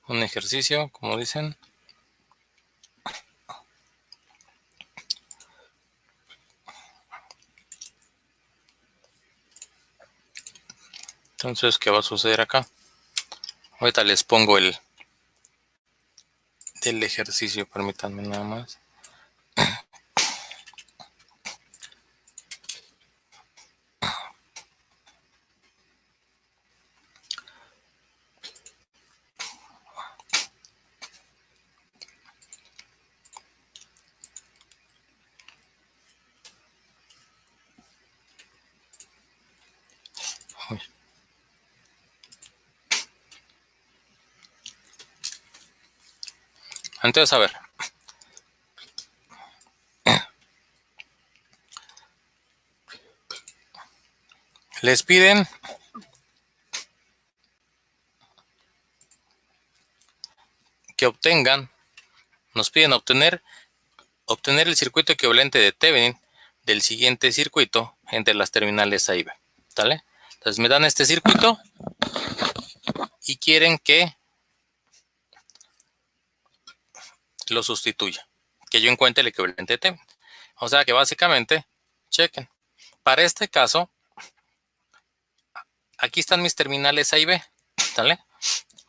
Speaker 1: un ejercicio, como dicen. Entonces, ¿qué va a suceder acá? Ahorita les pongo el ejercicio, permítanme nada más. Uy. Entonces, a ver. Les piden que nos piden obtener el circuito equivalente de Thevenin del siguiente circuito entre las terminales A y B. ¿Sale? Entonces me dan este circuito y quieren que lo sustituya, que yo encuentre el equivalente de Thevenin. O sea que básicamente, chequen, para este caso, aquí están mis terminales A y B, ¿sale?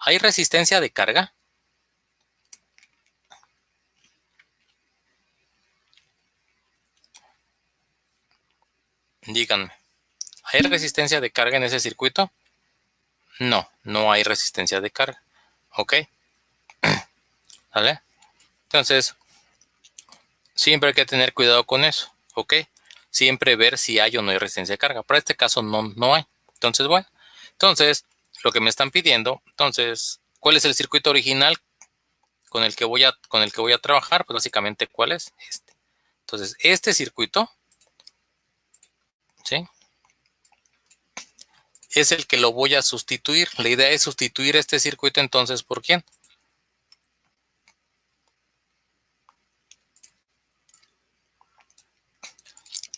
Speaker 1: ¿Hay resistencia de carga? Díganme, ¿hay resistencia de carga en ese circuito? No, no hay resistencia de carga. ¿Ok? ¿Vale? Entonces, siempre hay que tener cuidado con eso. ¿Ok? Siempre ver si hay o no hay resistencia de carga. Para este caso no hay. Entonces, bueno. Entonces, lo que me están pidiendo, entonces, ¿cuál es el circuito original con el que voy a trabajar? Pues básicamente, ¿cuál es? Este. Entonces, este circuito, ¿sí? Es el que lo voy a sustituir. La idea es sustituir este circuito entonces, ¿por quién?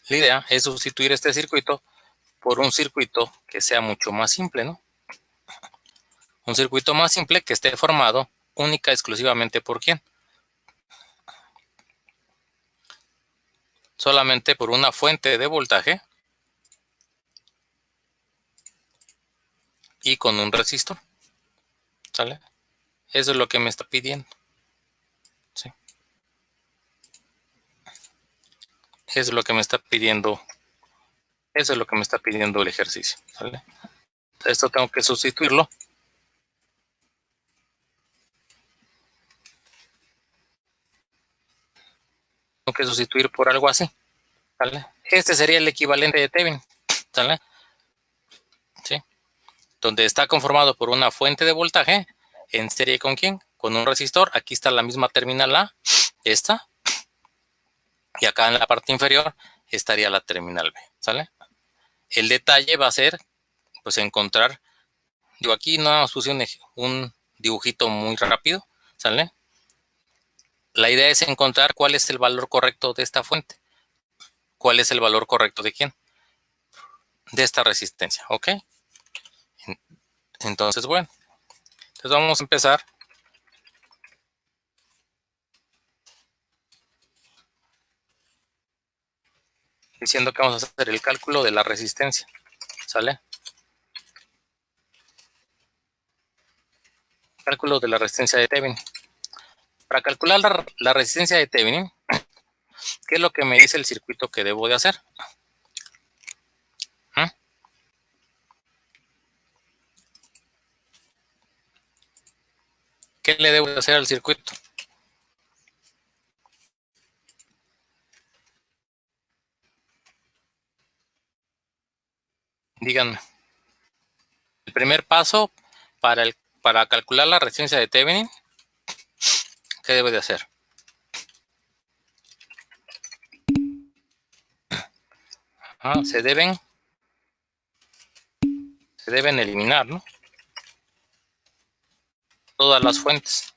Speaker 1: La idea es sustituir este circuito por un circuito que sea mucho más simple, ¿no? Un circuito más simple que esté formado única exclusivamente por quién. Solamente por una fuente de voltaje y con un resistor. ¿Sale? Eso es lo que me está pidiendo. ¿Sí? Eso es lo que me está pidiendo. Eso es lo que me está pidiendo el ejercicio. ¿Sale? Esto tengo que sustituirlo. Tengo que sustituir por algo así. ¿Sale? Este sería el equivalente de Thevenin. ¿Sale? ¿Sí? Donde está conformado por una fuente de voltaje en serie con quién, con un resistor. Aquí está la misma terminal A, esta, y acá en la parte inferior estaría la terminal B, ¿sale? El detalle va a ser, pues, encontrar, digo, aquí no nos puse un dibujito muy rápido, ¿sale? La idea es encontrar cuál es el valor correcto de esta fuente. ¿Cuál es el valor correcto de quién? De esta resistencia, ¿ok? Entonces, bueno, entonces vamos a empezar diciendo que vamos a hacer el cálculo de la resistencia. ¿Sale? Cálculo de la resistencia de Thevenin. Para calcular la resistencia de Thevenin, ¿qué es lo que me dice el circuito que debo de hacer? ¿Qué le debo de hacer al circuito? Díganme. El primer paso para calcular la resistencia de Thevenin, ¿qué debe de hacer? Se deben eliminar, ¿no? Todas las fuentes.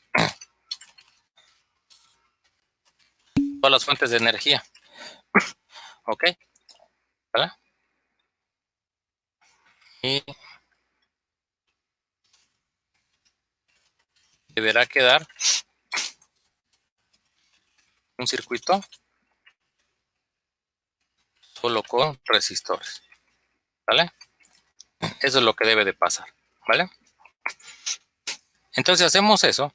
Speaker 1: Todas las fuentes de energía. ¿Ok? ¿Verdad? Y deberá quedar un circuito solo con resistores. ¿Vale? Eso es lo que debe de pasar. ¿Vale? Entonces, si hacemos eso,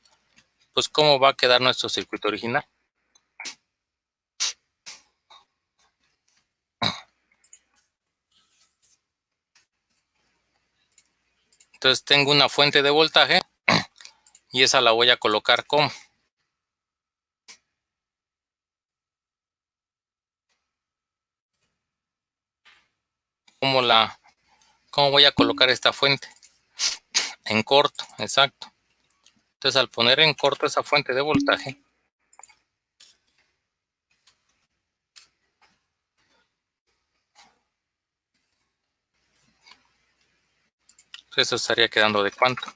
Speaker 1: pues ¿cómo va a quedar nuestro circuito original? Entonces tengo una fuente de voltaje y esa la voy a colocar como. ¿Cómo voy a colocar esta fuente? En corto, exacto. Entonces al poner en corto esa fuente de voltaje, eso estaría quedando de cuánto.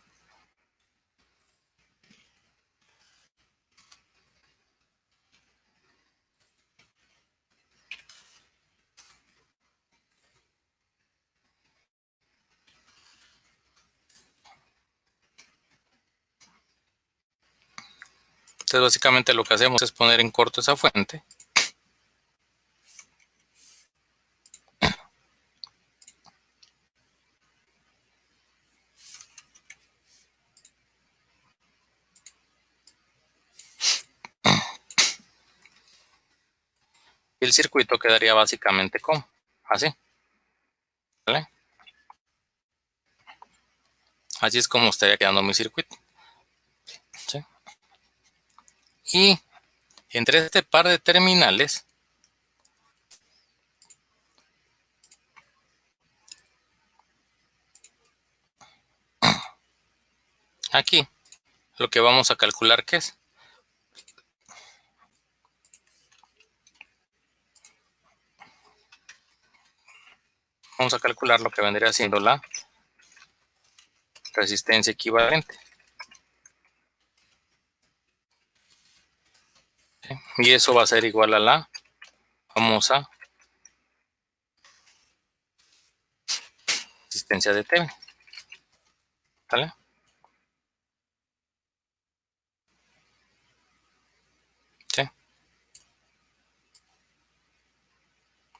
Speaker 1: Entonces básicamente lo que hacemos es poner en corto esa fuente. Y el circuito quedaría básicamente como así. ¿Vale? Así es como estaría quedando mi circuito. ¿Sí? Y entre este par de terminales, aquí, lo que vamos a calcular, ¿qué es? Vamos a calcular lo que vendría siendo la resistencia equivalente. ¿Sí? Y eso va a ser igual a la famosa resistencia de Thevenin. ¿Vale? ¿Sí?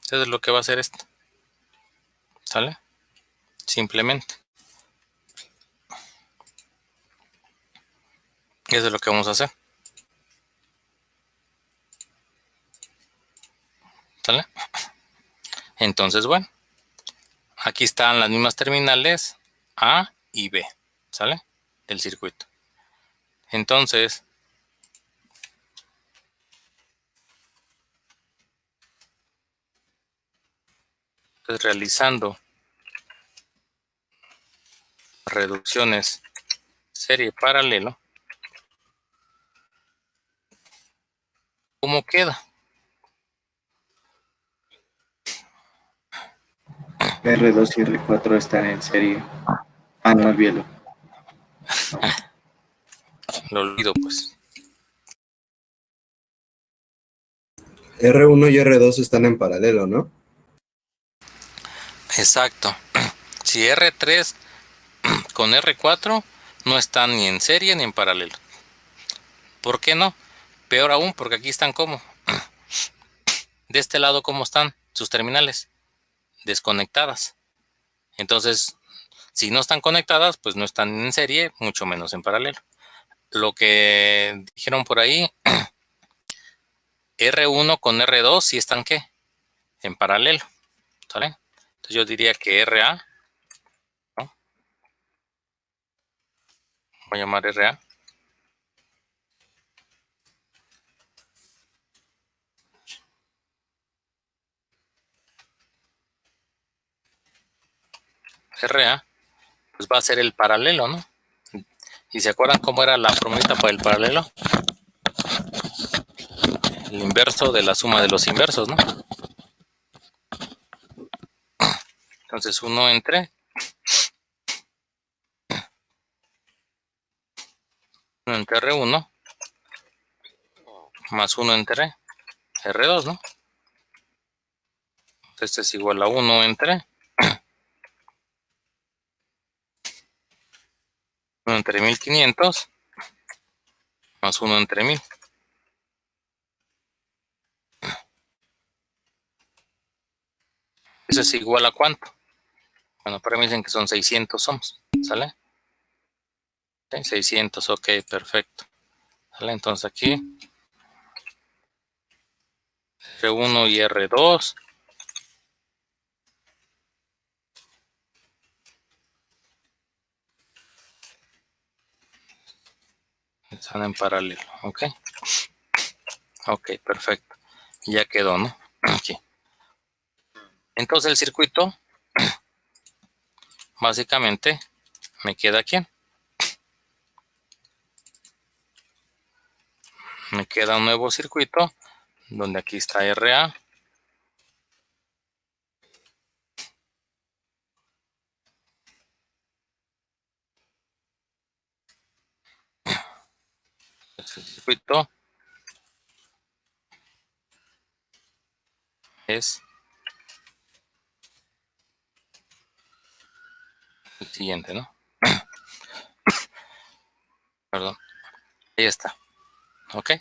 Speaker 1: Entonces lo que va a hacer esto. ¿Sale? Simplemente. Eso es lo que vamos a hacer. ¿Sale? Entonces, bueno. Aquí están las mismas terminales A y B. ¿Sale? Del circuito. Entonces, pues realizando reducciones serie paralelo, ¿cómo queda?
Speaker 3: R2 y R4 están en serie. Ah, no, olvídalo.
Speaker 1: Lo olvido, pues.
Speaker 4: R1 y R2 están en paralelo, ¿no?
Speaker 1: Exacto. Si R3 con R4 no están ni en serie ni en paralelo. ¿Por qué no? Peor aún, porque aquí están como. De este lado, ¿cómo están? sus terminales desconectadas. Entonces, si no están conectadas, pues no están en serie, mucho menos en paralelo. Lo que dijeron por ahí, R1 con R2 sí están, ¿qué? En paralelo, ¿sale? Entonces yo diría que RA, ¿no? Voy a llamar RA. RA, pues va a ser el paralelo, ¿no? ¿Y se acuerdan cómo era la formulita para el paralelo? El inverso de la suma de los inversos, ¿no? Entonces 1 entre R1 más 1 entre R2, ¿no? Este es igual a 1 entre 1500 más 1 entre 1000. Eso es igual a ¿cuánto? Bueno, para mí dicen que son 600 ohms, ¿sale? ¿Sí? 600, ok, perfecto. ¿Sale? Entonces aquí R1 y R2 están en paralelo, ¿ok? Ok, perfecto. Ya quedó, ¿no? Aquí. Entonces el circuito, básicamente, me queda aquí. Me queda un nuevo circuito, donde aquí está RA. El circuito es el siguiente, ¿no? Perdón. Ahí está. ¿Ok?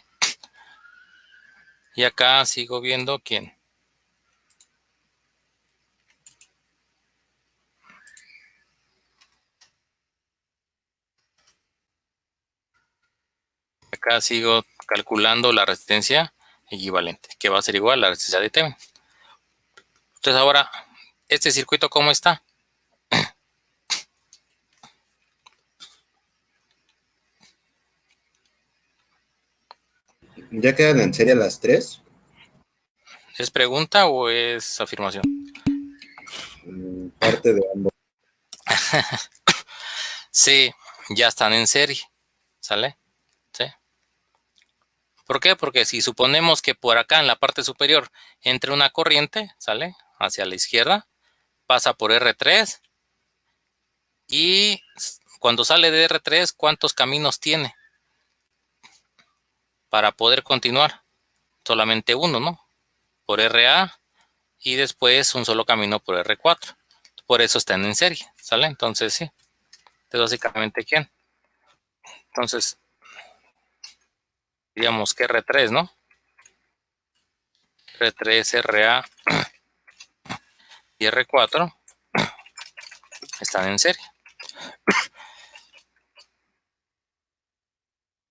Speaker 1: Y acá sigo viendo quién. Acá sigo calculando la resistencia equivalente, que va a ser igual a la resistencia de Thevenin. Entonces ahora, ¿este circuito cómo está?
Speaker 4: ¿Ya quedan en serie las tres?
Speaker 1: ¿Es pregunta o es afirmación?
Speaker 4: Parte de ambos.
Speaker 1: Sí, ya están en serie, ¿sale? ¿Sí? ¿Por qué? Porque si suponemos que por acá en la parte superior entre una corriente, ¿sale? Hacia la izquierda, pasa por R3 y cuando sale de R3, ¿cuántos caminos tiene para poder continuar? Solamente uno, ¿no? Por RA y después un solo camino por R4. Por eso están en serie, ¿sale? Entonces sí. Entonces básicamente ¿quién? Entonces diríamos que R3, ¿no? R3, RA y R4 están en serie.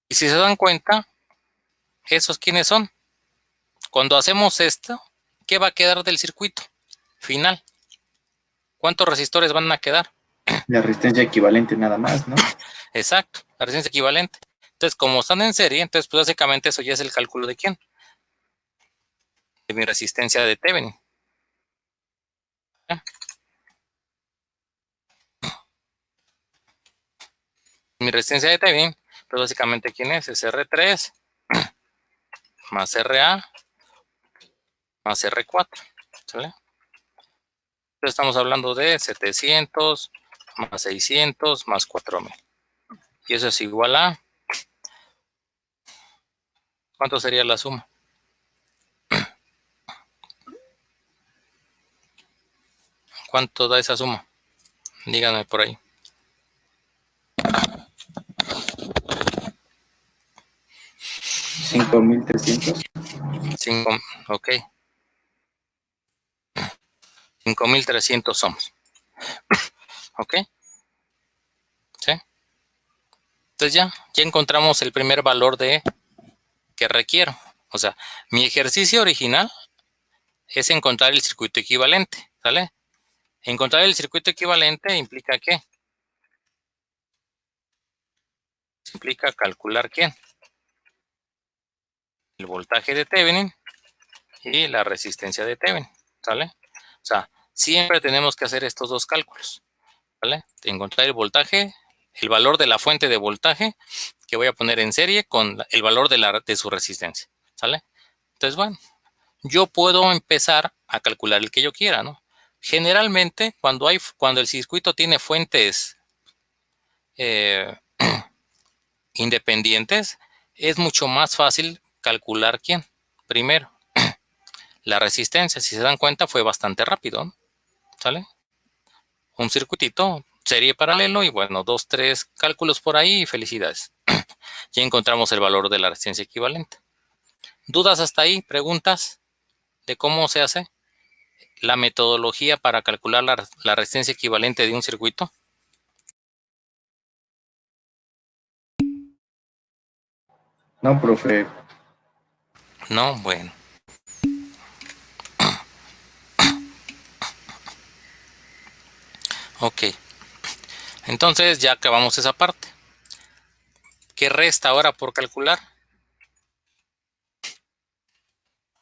Speaker 1: Y si se dan cuenta, ¿esos quiénes son? Cuando hacemos esto, ¿qué va a quedar del circuito final? ¿Cuántos resistores van a quedar?
Speaker 3: La resistencia equivalente nada más, ¿no?
Speaker 1: Exacto, la resistencia equivalente. Entonces, como están en serie, entonces pues básicamente eso ya es el cálculo de ¿quién? De mi resistencia de Thevenin. ¿Ya? Mi resistencia de Thevenin, pues básicamente ¿quién es? Es R3 más RA más R4. ¿Sale? Entonces estamos hablando de 700 más 600 más 4000. Y eso es igual a... ¿Cuánto sería la suma? ¿Cuánto da esa suma? Díganme por ahí.
Speaker 3: 5300.
Speaker 1: 5, ok. 5,300 ohms. ¿Ok? ¿Sí? Entonces ya encontramos el primer valor que requiero. O sea, mi ejercicio original es encontrar el circuito equivalente, ¿sale? Encontrar el circuito equivalente implica ¿qué? Implica calcular ¿quién? El voltaje de Thevenin y la resistencia de Thevenin, ¿sale? O sea, siempre tenemos que hacer estos dos cálculos, ¿vale? Encontrar el voltaje, el valor de la fuente de voltaje que voy a poner en serie con el valor de su resistencia, ¿sale? Entonces, bueno, yo puedo empezar a calcular el que yo quiera, ¿no? Generalmente, cuando el circuito tiene fuentes independientes, es mucho más fácil calcular quién. Primero, la resistencia, si se dan cuenta, fue bastante rápido, ¿no? ¿Sale? Un circuitito, serie paralelo y bueno, 2, 3 cálculos por ahí y felicidades. Ya encontramos el valor de la resistencia equivalente. ¿Dudas hasta ahí? ¿Preguntas de cómo se hace la metodología para calcular la resistencia equivalente de un circuito?
Speaker 3: No, profe.
Speaker 1: No, bueno. Ok. Entonces ya acabamos esa parte. ¿Qué resta ahora por calcular?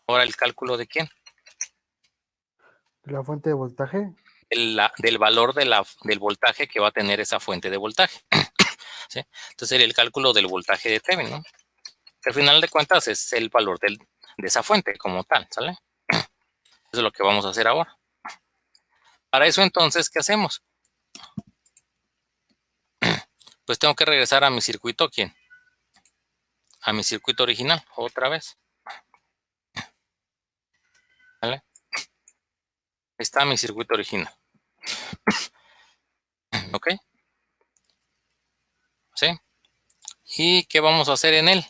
Speaker 1: Ahora el cálculo de quién?
Speaker 5: La fuente de voltaje.
Speaker 1: Del valor del voltaje que va a tener esa fuente de voltaje. ¿Sí? Entonces sería el cálculo del voltaje de Thevenin, ¿no? Que al final de cuentas es el valor de esa fuente como tal, ¿sale? Eso es lo que vamos a hacer ahora. Para eso entonces, ¿qué hacemos? Pues tengo que regresar a mi circuito, ¿quién? A mi circuito original, otra vez. ¿Vale? Ahí está mi circuito original. ¿Ok? ¿Sí? ¿Y qué vamos a hacer en él?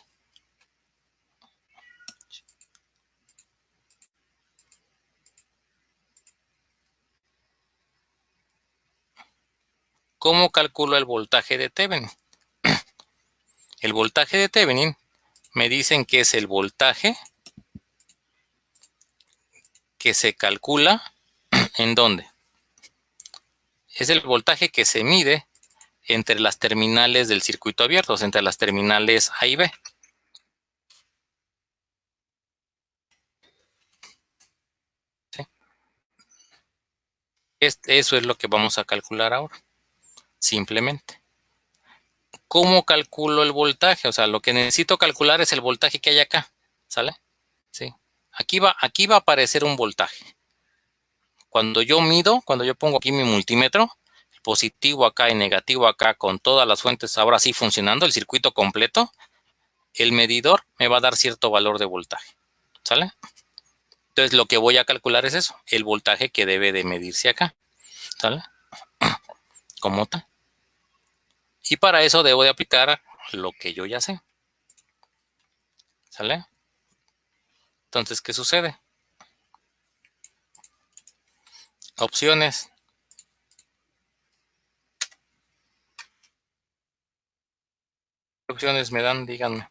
Speaker 1: ¿Cómo calculo el voltaje de Thevenin? El voltaje de Thevenin me dicen que es el voltaje que se calcula ¿en dónde? Es el voltaje que se mide entre las terminales del circuito abierto, o sea, entre las terminales A y B. ¿Sí? Eso es lo que vamos a calcular ahora, simplemente. ¿Cómo calculo el voltaje? O sea, lo que necesito calcular es el voltaje que hay acá, ¿sale? Sí. Aquí va a aparecer un voltaje. Cuando yo pongo aquí mi multímetro, positivo acá y negativo acá, con todas las fuentes ahora sí funcionando, el circuito completo, el medidor me va a dar cierto valor de voltaje, ¿sale? Entonces lo que voy a calcular es eso, el voltaje que debe de medirse acá, ¿sale? Como tal. Y para eso debo de aplicar lo que yo ya sé, ¿sale? Entonces, ¿qué sucede? Opciones. ¿Qué opciones me dan? Díganme.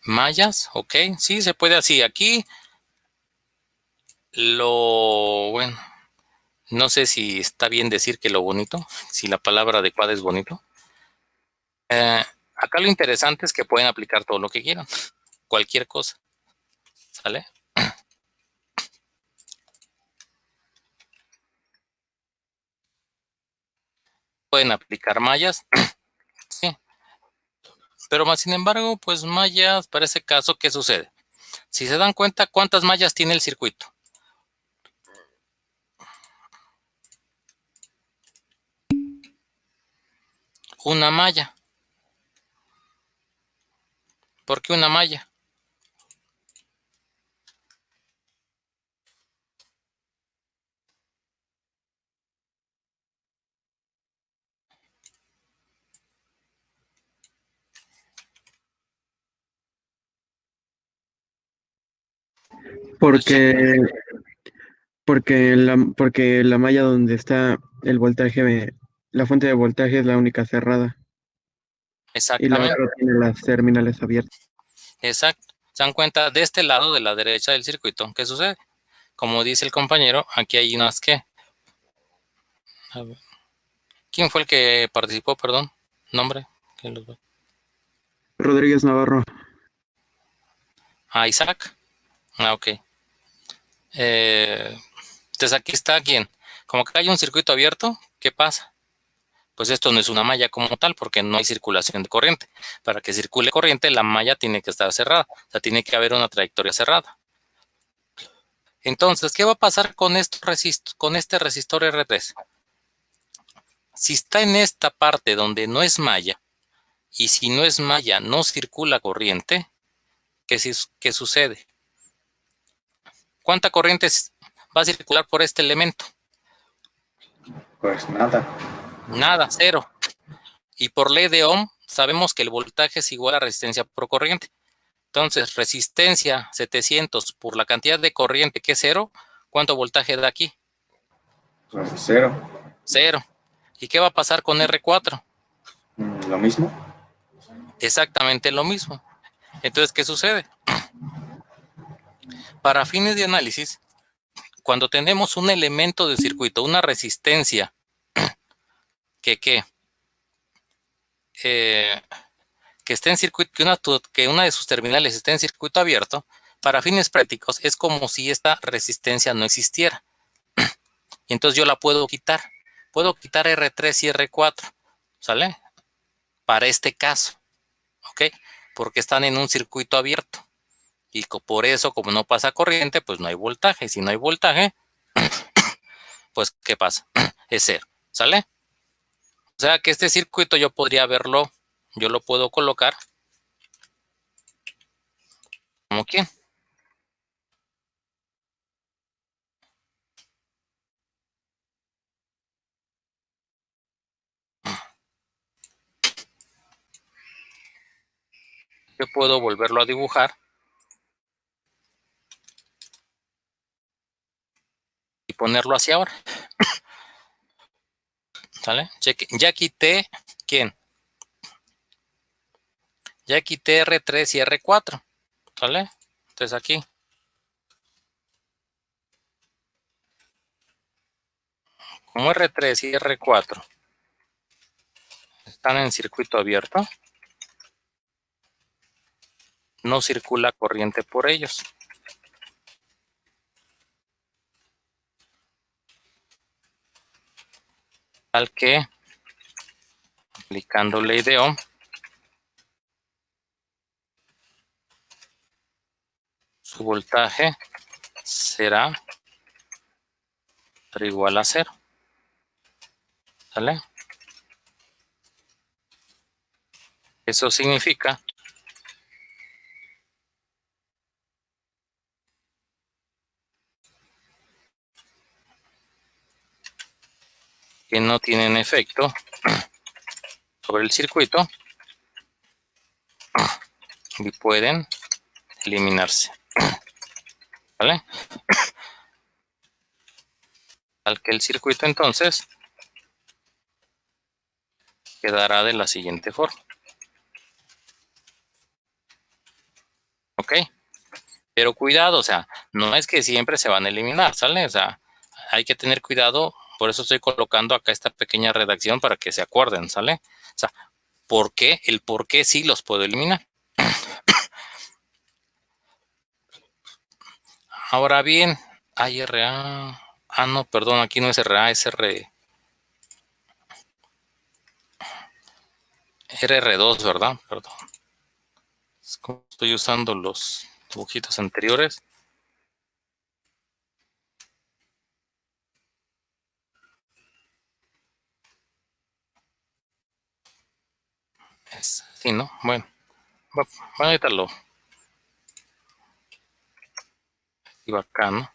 Speaker 1: Mallas, ok, sí, se puede así. Aquí, bueno, no sé si está bien decir que lo bonito, si la palabra adecuada es bonito. Acá lo interesante es que pueden aplicar todo lo que quieran, cualquier cosa, ¿sale? Pueden aplicar mallas, sí, pero más sin embargo, pues mallas, para ese caso, ¿qué sucede? Si se dan cuenta, ¿cuántas mallas tiene el circuito? Una malla. ¿Por qué una malla?
Speaker 5: Porque, porque la malla donde está el voltaje, la fuente de voltaje es la única cerrada y la
Speaker 1: Exactamente,
Speaker 5: otra tiene las terminales abiertas.
Speaker 1: exacto. Se dan cuenta de este lado de la derecha del circuito. ¿Qué sucede? Como dice el compañero, aquí hay unas que... A ver, ¿quién fue el que participó? Perdón. ¿Nombre? ¿Quién los ve?
Speaker 5: Rodríguez Navarro.
Speaker 1: Ah, Isaac. Ah, ok. Entonces aquí está quién. Como que hay un circuito abierto, ¿qué pasa? Pues esto no es una malla como tal porque no hay circulación de corriente. Para que circule corriente, la malla tiene que estar cerrada. O sea, tiene que haber una trayectoria cerrada. Entonces, ¿qué va a pasar con este resistor R3? Si está en esta parte donde no es malla, y si no es malla no circula corriente, ¿qué sucede? ¿Cuánta corriente va a circular por este elemento?
Speaker 3: Pues nada.
Speaker 1: Nada, cero. Y por ley de Ohm sabemos que el voltaje es igual a resistencia por corriente. Entonces, resistencia 700 por la cantidad de corriente que es cero, ¿cuánto voltaje da aquí?
Speaker 3: Pues 0.
Speaker 1: Cero. ¿Y qué va a pasar con R4?
Speaker 3: Lo mismo.
Speaker 1: Exactamente lo mismo. Entonces, ¿qué sucede? Para fines de análisis, cuando tenemos un elemento de circuito, una resistencia que esté en circuito, que una de sus terminales esté en circuito abierto, para fines prácticos es como si esta resistencia no existiera. Y entonces yo la puedo quitar. Puedo quitar R3 y R4, ¿sale? Para este caso, ¿ok? Porque están en un circuito abierto. Y por eso, como no pasa corriente, pues no hay voltaje. Si no hay voltaje, pues ¿qué pasa? Es cero, ¿sale? O sea que este circuito yo podría verlo, yo lo puedo colocar como quién. Yo puedo volverlo a dibujar y ponerlo hacia ahora, ¿sale? Ya quité, ¿quién? Ya quité R3 y R4, ¿sale? Entonces aquí. Como R3 y R4 están en circuito abierto, no circula corriente por ellos. Tal que, aplicando ley de Ohm, su voltaje será igual a cero. ¿Sale? Eso significa que no tienen efecto sobre el circuito y pueden eliminarse. ¿Vale? Tal que el circuito entonces quedará de la siguiente forma. ¿Ok? Pero cuidado, o sea, no es que siempre se van a eliminar, ¿sale? O sea, hay que tener cuidado, por eso estoy colocando acá esta pequeña redacción para que se acuerden, ¿sale? O sea, ¿por qué? El por qué sí los puedo eliminar. Ahora bien, hay RA. Ah, no, perdón, aquí no es RA, es RR2, ¿verdad? Perdón. Es como estoy usando los dibujitos anteriores. Sí, ¿no? Bueno, ahorita lo digo acá, ¿no?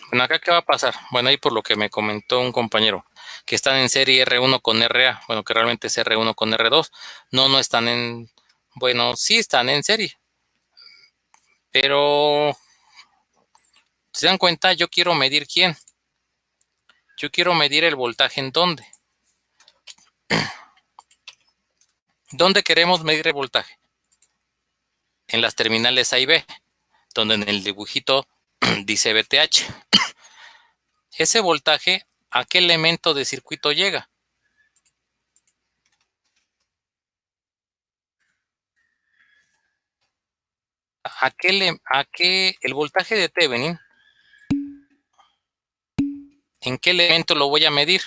Speaker 1: Bueno, acá ¿qué va a pasar? Bueno, ahí por lo que me comentó un compañero, que están en serie R1 con RA, bueno, que realmente es R1 con R2. No están en, bueno, sí están en serie, pero ¿Se dan cuenta? Yo quiero medir ¿quién? Yo quiero medir el voltaje ¿en dónde? ¿Dónde queremos medir el voltaje? En las terminales A y B, donde en el dibujito dice VTH. Ese voltaje, ¿a qué elemento de circuito llega? El voltaje de Thevenin, ¿en qué elemento lo voy a medir?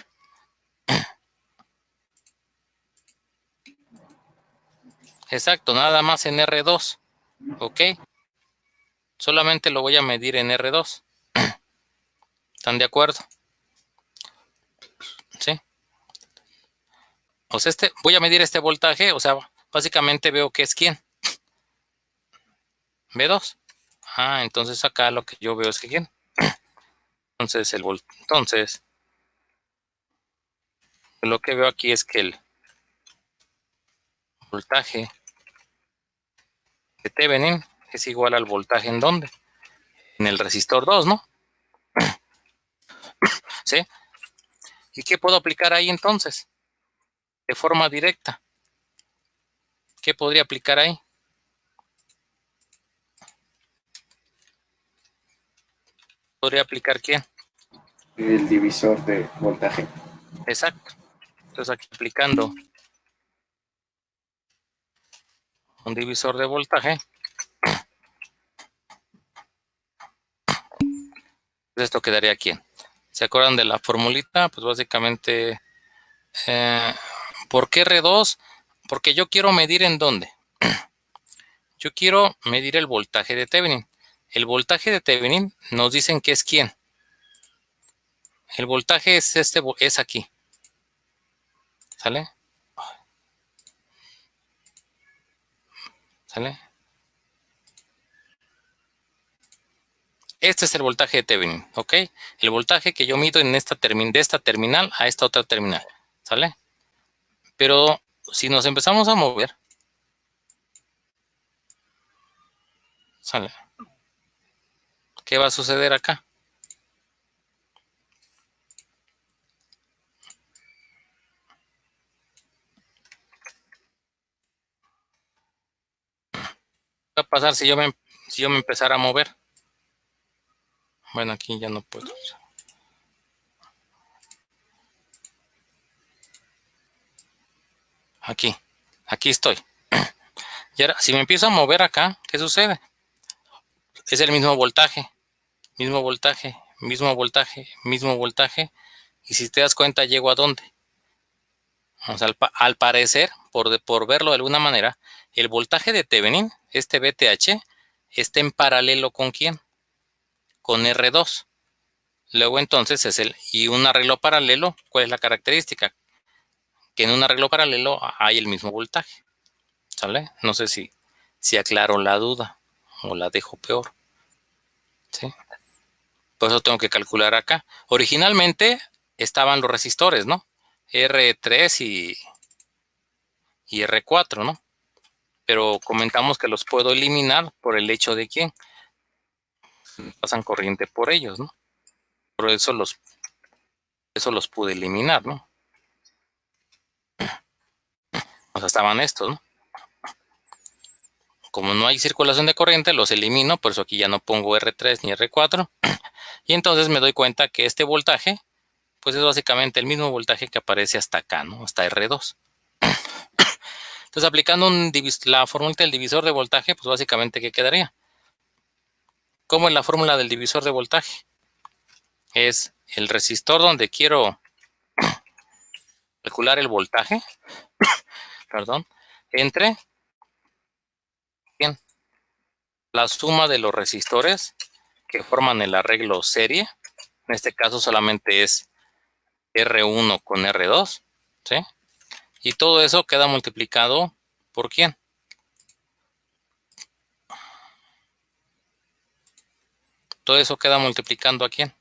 Speaker 1: Exacto, nada más en R2, ¿ok? Solamente lo voy a medir en R2. ¿Están de acuerdo? ¿Sí? O sea, voy a medir este voltaje, o sea, básicamente veo que es ¿quién? B2. Ah, entonces acá lo que yo veo es que ¿quién? Entonces, lo que veo aquí es que el voltaje de Thevenin es igual al voltaje ¿en dónde? En el resistor 2, ¿no? ¿Sí? ¿Y qué puedo aplicar ahí entonces? De forma directa. ¿Qué podría aplicar ahí? ¿Podría aplicar quién?
Speaker 3: El divisor de voltaje.
Speaker 1: Exacto. Entonces aquí aplicando un divisor de voltaje. Esto quedaría aquí. ¿Se acuerdan de la formulita? Pues básicamente, ¿por qué R2? Porque yo quiero medir ¿en dónde? Yo quiero medir el voltaje de Thevenin. El voltaje de Thevenin nos dicen que es ¿quién? El voltaje es es aquí. ¿Sale? ¿Sale? Este es el voltaje de Thevenin, ¿ok? El voltaje que yo mido en de esta terminal a esta otra terminal, ¿sale? Pero si nos empezamos a mover, ¿sale? ¿Qué va a suceder acá? ¿Qué va a pasar si yo me empezara a mover? Bueno, aquí ya no puedo. Aquí estoy. Y ahora, si me empiezo a mover acá, ¿qué sucede? Es el mismo voltaje, mismo voltaje, mismo voltaje, mismo voltaje. Y si te das cuenta, ¿llego a dónde? O sea, al parecer, por verlo de alguna manera, el voltaje de Thevenin, este VTH, está en paralelo ¿con quién? Con R2. Luego entonces y un arreglo paralelo, ¿cuál es la característica? Que en un arreglo paralelo hay el mismo voltaje. ¿Sale? No sé si aclaro la duda o la dejo peor. ¿Sí? Por eso tengo que calcular acá. Originalmente estaban los resistores, ¿no? R3 y R4, ¿no? Pero comentamos que los puedo eliminar por el hecho de que pasan corriente por ellos, ¿no? Por eso los pude eliminar, ¿no? O sea, estaban estos, ¿no? Como no hay circulación de corriente, los elimino, por eso aquí ya no pongo R3 ni R4. Y entonces me doy cuenta que este voltaje, pues es básicamente el mismo voltaje que aparece hasta acá, ¿no? Hasta R2. Entonces, aplicando la fórmula del divisor de voltaje, pues básicamente, ¿qué quedaría? ¿Cómo es la fórmula del divisor de voltaje? Es el resistor donde quiero calcular el voltaje, perdón, entre ¿quién? La suma de los resistores que forman el arreglo serie. En este caso solamente es R1 con R2, ¿sí? Y todo eso queda multiplicado ¿por quién? Todo eso queda multiplicando ¿a quién?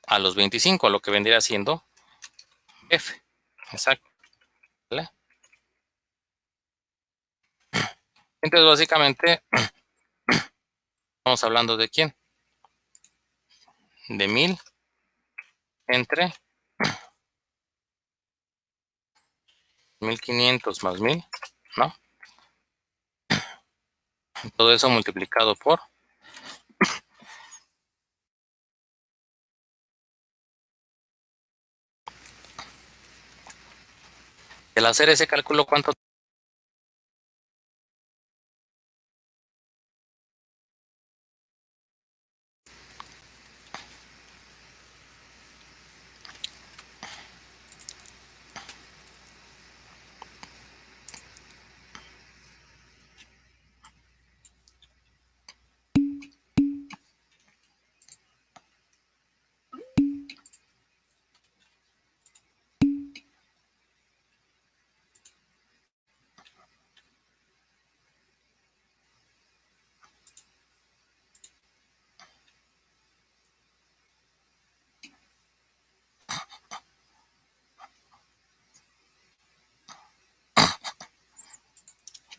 Speaker 1: A los 25, a lo que vendría siendo F. Exacto. ¿Vale? Entonces, básicamente, Estamos hablando de quién? De 1000 entre 1500 más 1000, ¿no? Todo eso multiplicado por. Al hacer ese cálculo, ¿cuánto?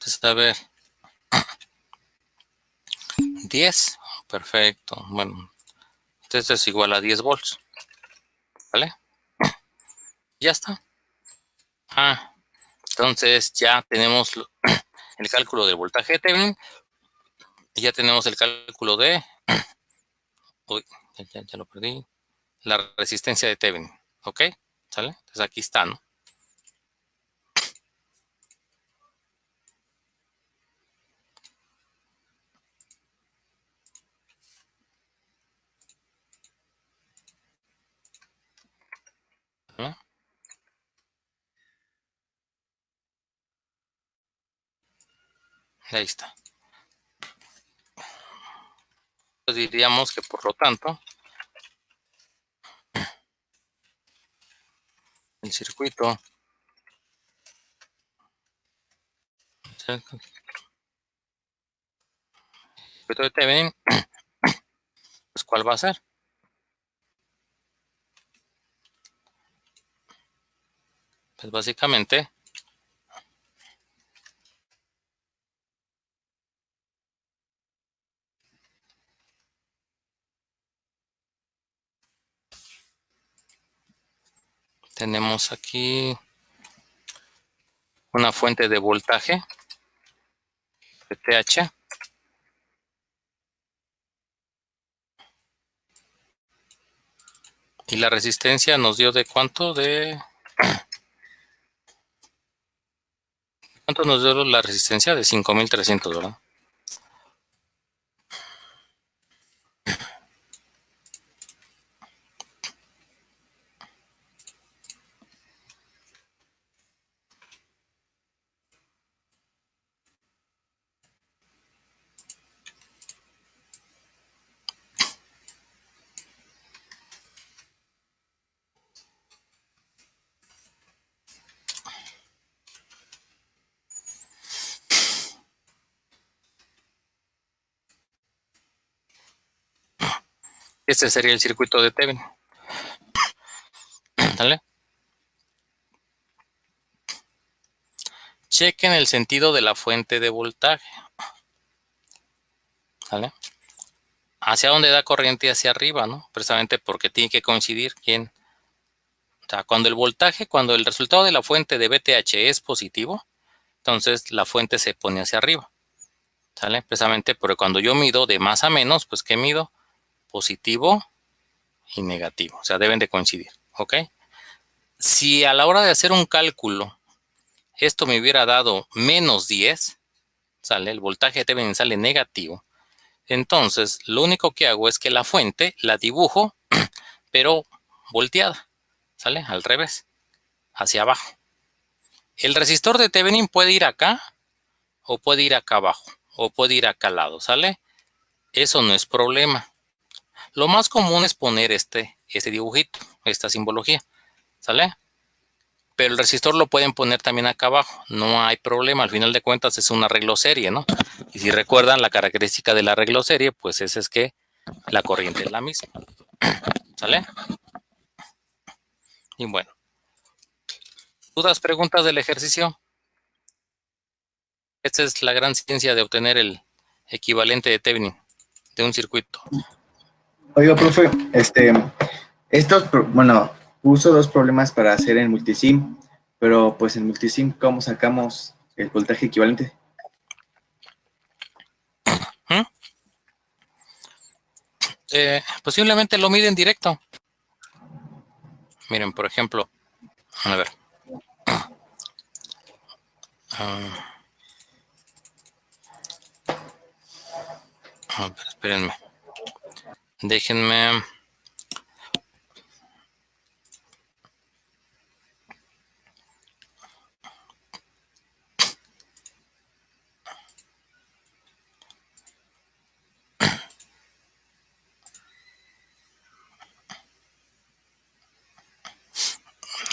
Speaker 1: Entonces, a ver. 10. Perfecto. Bueno, esto es igual a 10 volts. ¿Vale? Ya está. Entonces ya tenemos el cálculo del voltaje de Thevenin. Y ya tenemos el cálculo de. Uy, ya lo perdí. La resistencia de Thevenin. ¿Ok? ¿Sale? Entonces aquí está, ¿no? ¿Vale? Ahí está. Entonces diríamos que por lo tanto el circuito de Thevenin, pues ¿cuál va a ser? Pues básicamente tenemos aquí una fuente de voltaje VTH y la resistencia nos dio de ¿cuánto nos dio la resistencia? De 5300, ¿verdad? Este sería el circuito de Thevenin. ¿Vale? Chequen el sentido de la fuente de voltaje. ¿Vale? Hacia dónde da corriente, hacia arriba, ¿no? Precisamente porque tiene que coincidir quién. O sea, cuando el resultado de la fuente de VTH es positivo, entonces la fuente se pone hacia arriba. ¿Sale? Precisamente porque cuando yo mido de más a menos, pues ¿qué mido? Positivo y negativo. O sea, deben de coincidir. ¿Ok? Si a la hora de hacer un cálculo esto me hubiera dado menos 10, ¿sale? El voltaje de Thevenin sale negativo. Entonces, lo único que hago es que la fuente la dibujo, pero volteada, ¿sale? Al revés, hacia abajo. El resistor de Thevenin puede ir acá, o puede ir acá abajo, o puede ir acá al lado, ¿sale? Eso no es problema. Lo más común es poner este dibujito, esta simbología, ¿sale? Pero el resistor lo pueden poner también acá abajo, no hay problema, al final de cuentas es un arreglo serie, ¿no? Y si recuerdan la característica del arreglo serie, pues es que la corriente es la misma, ¿sale? Y bueno, ¿dudas, preguntas del ejercicio? Esta es la gran ciencia de obtener el equivalente de Thevenin. de un circuito.
Speaker 3: Oiga, profe, bueno, puso dos problemas para hacer en multisim, pero pues en multisim, ¿cómo sacamos el voltaje equivalente?
Speaker 1: Posiblemente lo miden directo. Miren, por ejemplo, a ver. Espérenme. Déjenme.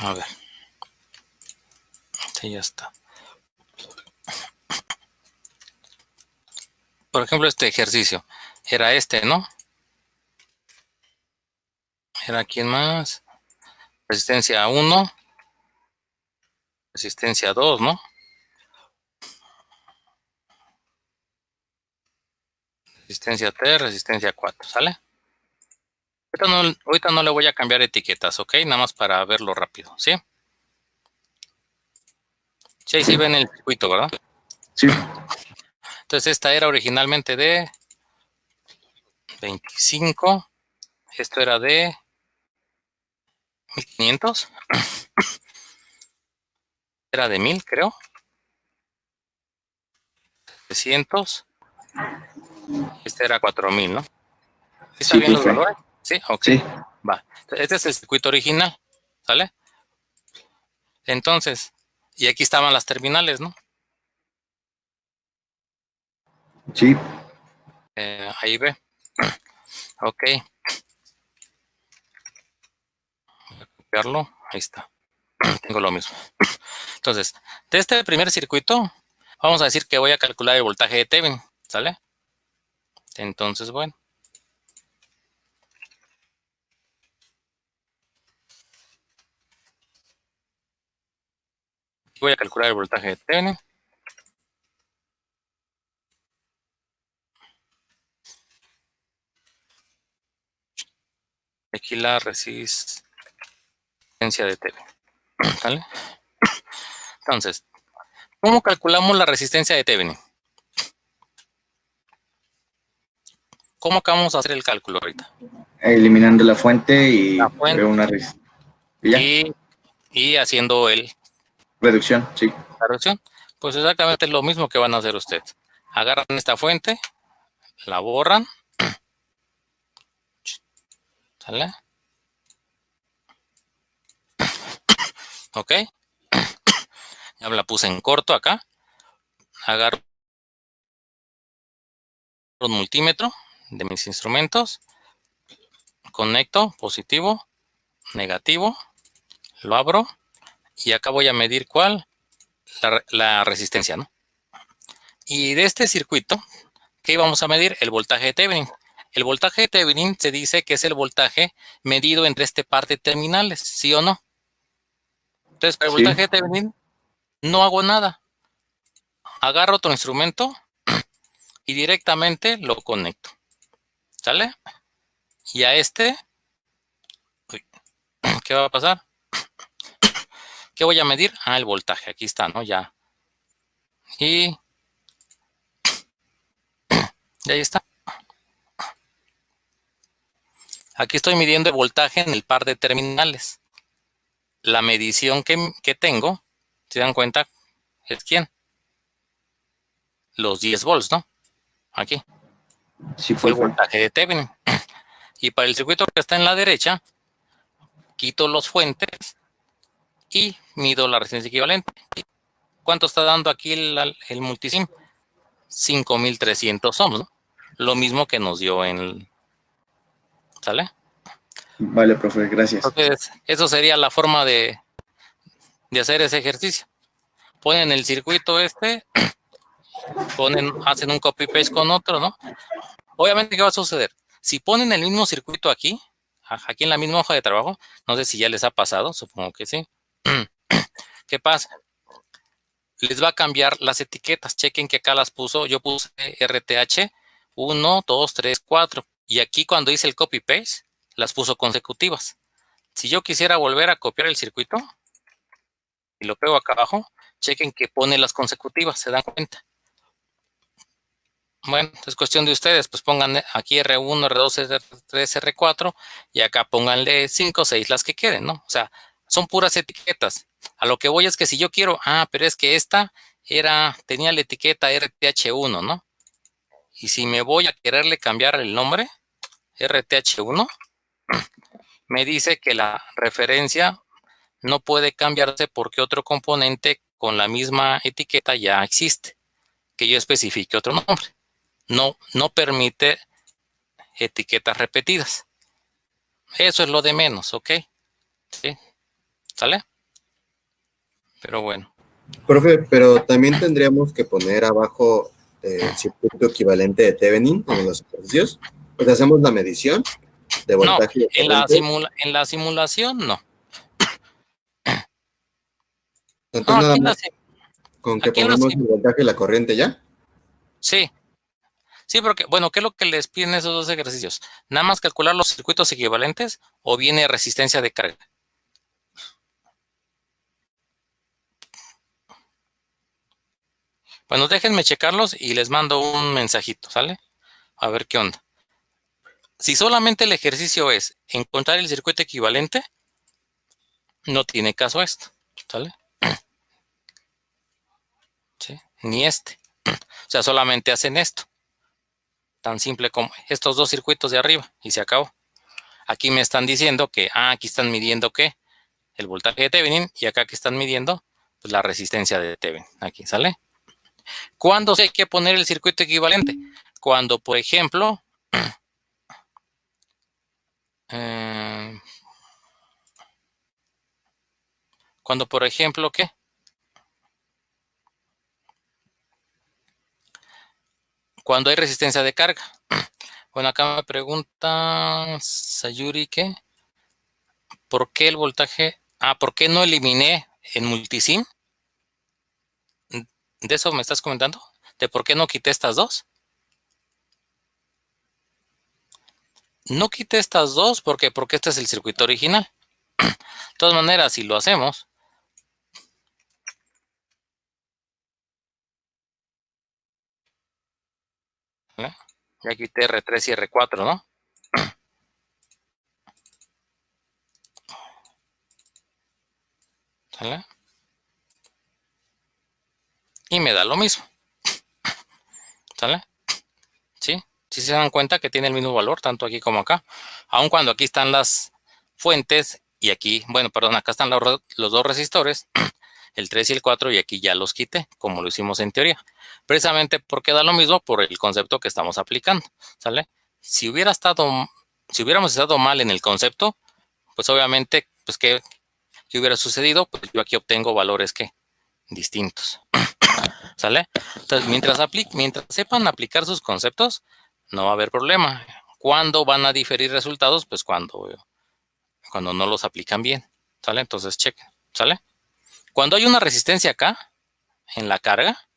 Speaker 1: A ver. Este ya está. Por ejemplo, este ejercicio. Era este, ¿no? Era quién más. Resistencia 1. Resistencia 2, ¿no? Resistencia 3, resistencia 4, ¿sale? Ahorita no le voy a cambiar etiquetas, ¿ok? Nada más para verlo rápido, ¿sí? Sí, sí ven el circuito, ¿verdad?
Speaker 3: Sí.
Speaker 1: Entonces esta era originalmente de 25. Esto era de 1500. Era de 1000, creo. 300. Este era 4000, ¿no? ¿Está
Speaker 3: Sí,
Speaker 1: bien los
Speaker 3: profe.
Speaker 1: valores? Sí, ok.
Speaker 3: Sí.
Speaker 1: Va. Este es el circuito original, ¿sale? Entonces, y aquí estaban las terminales, ¿no?
Speaker 3: Sí.
Speaker 1: Ahí ve. Ok. Voy a copiarlo. Ahí está. Tengo lo mismo. Entonces, de este primer circuito, vamos a decir que voy a calcular el voltaje de Thevenin, ¿sale? Entonces, bueno. Voy a calcular el voltaje de Thevenin. Aquí la resistencia de Thevenin, ¿vale? Entonces, ¿cómo calculamos la resistencia de Thevenin? ¿Cómo acabamos de hacer el cálculo ahorita?
Speaker 3: Eliminando la fuente y
Speaker 1: La fuente.
Speaker 3: Y ya.
Speaker 1: Y haciendo
Speaker 3: Reducción, sí.
Speaker 1: la reducción. Pues exactamente lo mismo que van a hacer ustedes. Agarran esta fuente, la borran, ¿sale? Ok. Ya la puse en corto acá. Agarro un multímetro de mis instrumentos. Conecto positivo, negativo. Lo abro. Y acá voy a medir ¿cuál? La resistencia, ¿no? Y de este circuito, ¿qué vamos a medir? El voltaje de Thevenin. El voltaje de Thevenin se dice que es el voltaje medido entre este par de terminales, ¿sí o no? Entonces, para el
Speaker 3: Sí.
Speaker 1: voltaje de Thevenin no hago nada. Agarro otro instrumento y directamente lo conecto. ¿Sale? Y a este, ¿qué va a pasar? ¿Qué voy a medir? Ah, el voltaje. Aquí está, ¿no? Ya. Y ahí está. Aquí estoy midiendo el voltaje en el par de terminales. La medición que tengo, ¿se dan cuenta? ¿Es quién? Los 10 volts, ¿no? Aquí.
Speaker 3: Sí,
Speaker 1: Fue el
Speaker 3: profe.
Speaker 1: voltaje de Thevenin. Y para el circuito que está en la derecha, quito los fuentes y mido la resistencia equivalente. ¿Cuánto está dando aquí el multisim? 5300 ohms, ¿no? Lo mismo que nos dio en... ¿Sale?
Speaker 3: Vale, profe, gracias.
Speaker 1: Entonces, eso sería la forma de hacer ese ejercicio. Ponen el circuito este, hacen un copy-paste con otro, ¿no? Obviamente, ¿qué va a suceder? Si ponen el mismo circuito aquí en la misma hoja de trabajo, no sé si ya les ha pasado, supongo que sí. ¿Qué pasa? Les va a cambiar las etiquetas. Chequen que acá las puso. Yo puse RTH 1, 2, 3, 4. Y aquí cuando hice el copy-paste, las puso consecutivas. Si yo quisiera volver a copiar el circuito y lo pego acá abajo, chequen que pone las consecutivas, ¿se dan cuenta? Bueno, es cuestión de ustedes, pues pongan aquí R1, R2, R3, R4 y acá pónganle 5, 6, las que queden, ¿no? O sea, son puras etiquetas. A lo que voy es que si yo quiero, pero es que esta tenía la etiqueta RTH1, ¿no? Y si me voy a quererle cambiar el nombre, RTH1, me dice que la referencia no puede cambiarse porque otro componente con la misma etiqueta ya existe, que yo especifique otro nombre. No permite etiquetas repetidas. Eso es lo de menos, ¿ok? ¿Sí? ¿Sale? Pero bueno.
Speaker 4: Profe, pero también tendríamos que poner abajo el circuito equivalente de Thevenin en los ejercicios. Pues hacemos la medición de
Speaker 1: No,
Speaker 4: voltaje y de
Speaker 1: en la
Speaker 4: corriente.
Speaker 1: simulación no.
Speaker 4: Entonces
Speaker 1: No,
Speaker 4: nada
Speaker 1: aquí
Speaker 4: más con que pongamos el voltaje y la corriente ya.
Speaker 1: sí. Sí, porque, bueno, ¿qué es lo que les piden esos dos ejercicios? Nada más calcular los circuitos equivalentes o viene resistencia de carga. Bueno, déjenme checarlos y les mando un mensajito, ¿sale? A ver qué onda. Si solamente el ejercicio es encontrar el circuito equivalente, no tiene caso esto, ¿sale? ¿Sí? Ni este. O sea, solamente hacen esto. Tan simple como estos dos circuitos de arriba y se acabó. Aquí me están diciendo que, aquí están midiendo ¿qué? El voltaje de Thevenin y acá que están midiendo pues, la resistencia de Thevenin. Aquí, ¿sale? ¿Cuándo hay que poner el circuito equivalente? Cuando, por ejemplo, ¿qué? Cuando hay resistencia de carga. Bueno, acá me pregunta Sayuri que ¿por qué el voltaje? ¿Por qué no eliminé en multisim? ¿De eso me estás comentando? ¿De por qué no quité estas dos? No quité estas dos porque este es el circuito original. De todas maneras, si lo hacemos, ¿eh? Ya quité R3 y R4, ¿no? ¿Sale? Y me da lo mismo. ¿Sale? ¿Sí? Si se dan cuenta que tiene el mismo valor, tanto aquí como acá. Aun cuando aquí están las fuentes y aquí, bueno, perdón, acá están los dos resistores, el 3 y el 4, y aquí ya los quité, como lo hicimos en teoría. Precisamente porque da lo mismo por el concepto que estamos aplicando, ¿sale? Si hubiéramos estado mal en el concepto, pues obviamente, pues ¿qué hubiera sucedido? Pues yo aquí obtengo valores que distintos, ¿sale? Entonces, mientras sepan aplicar sus conceptos, no va a haber problema. ¿Cuándo van a diferir resultados? Pues cuando no los aplican bien, ¿sale? Entonces, chequen, ¿sale? Cuando hay una resistencia acá, en la carga,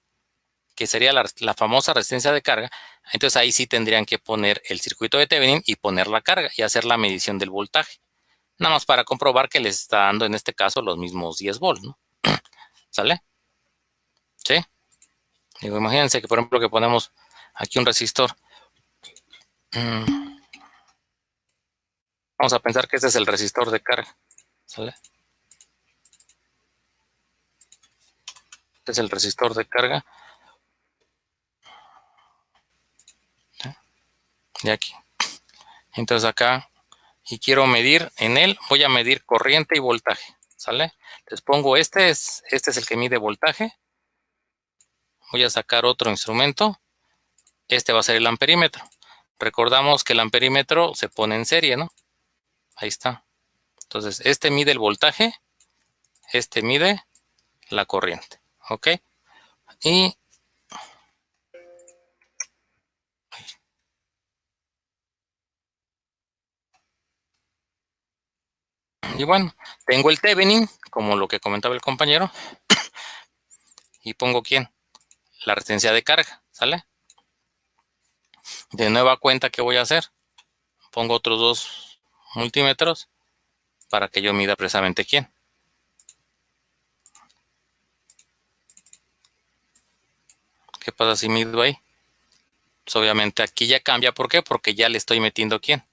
Speaker 1: que sería la famosa resistencia de carga, entonces ahí sí tendrían que poner el circuito de Thevenin y poner la carga y hacer la medición del voltaje. Nada más para comprobar que les está dando en este caso los mismos 10 volts, ¿no? ¿Sale? ¿Sí? Digo, imagínense que por ejemplo que ponemos aquí un resistor. Vamos a pensar que este es el resistor de carga. ¿Sale? Este es el resistor de carga. ¿Sí? De aquí. Entonces acá, y quiero medir en él, voy a medir corriente y voltaje. ¿Sale? Les pongo este es el que mide voltaje. Voy a sacar otro instrumento. Este va a ser el amperímetro. Recordamos que el amperímetro se pone en serie, ¿no? Ahí está. Entonces, este mide el voltaje, este mide la corriente. ¿Ok? Y bueno, tengo el Thevenin, como lo que comentaba el compañero. Y pongo ¿quién? La resistencia de carga, ¿sale? De nueva cuenta, ¿qué voy a hacer? Pongo otros 2 multímetros para que yo mida precisamente quién. ¿Qué pasa si mido ahí? Pues obviamente aquí ya cambia. ¿Por qué? Porque ya le estoy metiendo quién.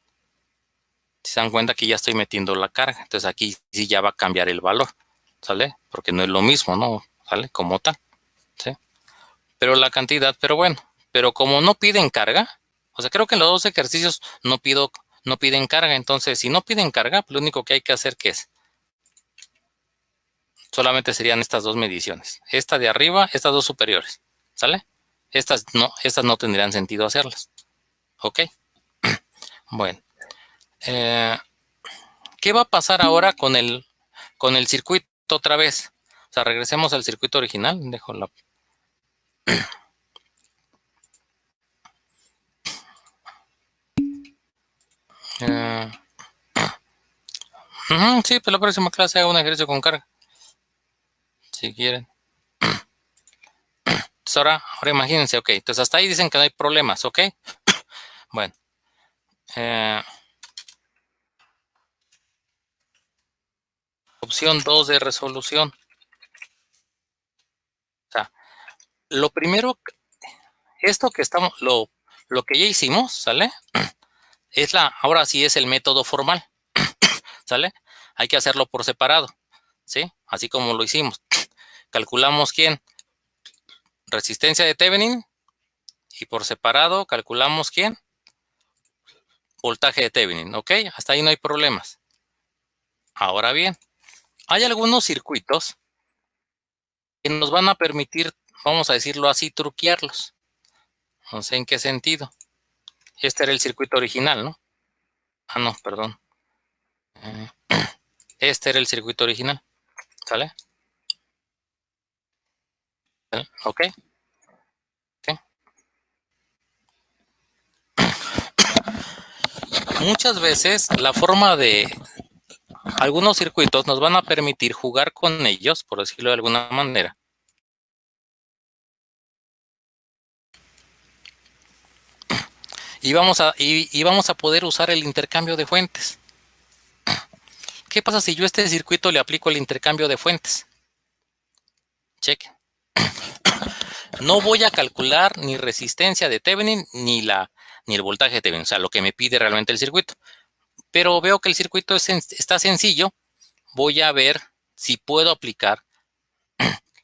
Speaker 1: Si se dan cuenta que ya estoy metiendo la carga. Entonces aquí sí ya va a cambiar el valor. ¿Sale? Porque no es lo mismo, ¿no? ¿Sale? Como tal. ¿Sí? Pero la cantidad, pero bueno. Pero como no piden carga, o sea, creo que en los 2 ejercicios no piden carga. Entonces, si no piden carga, lo único que hay que hacer, ¿qué es? Solamente serían estas 2 mediciones. Esta de arriba, estas 2 superiores. ¿Sale? Estas no tendrían sentido hacerlas. ¿Ok? Bueno. ¿Qué va a pasar ahora con el circuito otra vez? O sea, regresemos al circuito original. Dejo la... sí, pero la próxima clase hago un ejercicio con carga. Si quieren. Entonces ahora imagínense, ok. Entonces hasta ahí dicen que no hay problemas, ok. Bueno. Opción 2 de resolución. O sea, lo primero, esto que estamos, lo que ya hicimos, ¿sale? Ahora sí es el método formal, ¿sale? Hay que hacerlo por separado, ¿sí? Así como lo hicimos. Calculamos quién, resistencia de Thevenin, y por separado calculamos quién, voltaje de Thevenin, ¿ok? Hasta ahí no hay problemas. Ahora bien, hay algunos circuitos que nos van a permitir, vamos a decirlo así, truquearlos. No sé en qué sentido. Este era el circuito original, ¿no? Ah, no, perdón. Este era el circuito original, ¿sale? ¿Ok? ¿Sí? Muchas veces la forma de algunos circuitos nos van a permitir jugar con ellos, por decirlo de alguna manera. Y vamos a poder usar el intercambio de fuentes. ¿Qué pasa si yo a este circuito le aplico el intercambio de fuentes? Chequen. No voy a calcular ni resistencia de Thevenin ni el voltaje de Thevenin, o sea, lo que me pide realmente el circuito. Pero veo que el circuito está sencillo. Voy a ver si puedo aplicar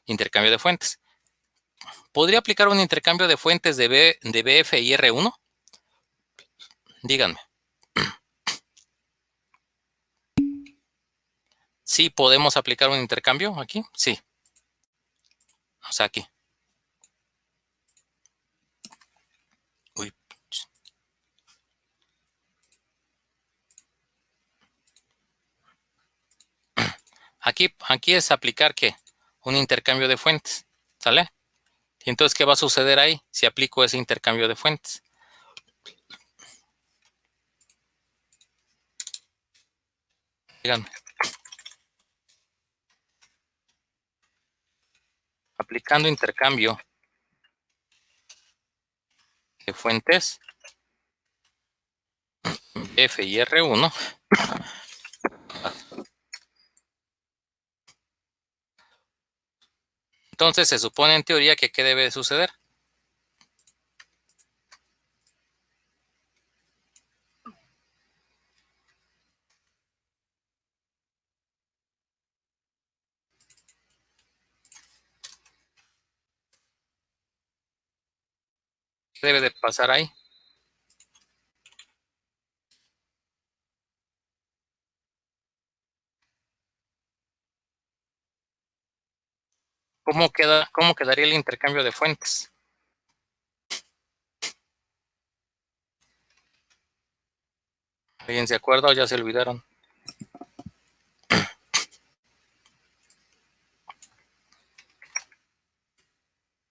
Speaker 1: intercambio de fuentes. ¿Podría aplicar un intercambio de fuentes de BF y R1? Díganme. ¿Sí podemos aplicar un intercambio aquí? Sí. O sea, aquí. Uy. Aquí es aplicar, ¿qué? Un intercambio de fuentes. ¿Sale? Y entonces, ¿qué va a suceder ahí si aplico ese intercambio de fuentes? Díganme. Aplicando intercambio de fuentes F y R1. Entonces se supone en teoría que ¿qué debe de suceder? ¿Qué debe de pasar ahí? ¿Cómo quedaría el intercambio de fuentes? ¿Alguien se acuerda o ya se olvidaron?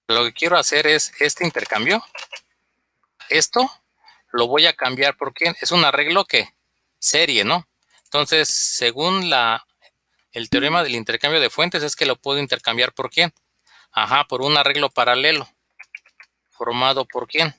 Speaker 1: Lo que quiero hacer es este intercambio. Esto lo voy a cambiar porque es un arreglo que serie, ¿no? Entonces, según el teorema del intercambio de fuentes, es que lo puedo intercambiar por quién. Ajá, por un arreglo paralelo. ¿Formado por quién?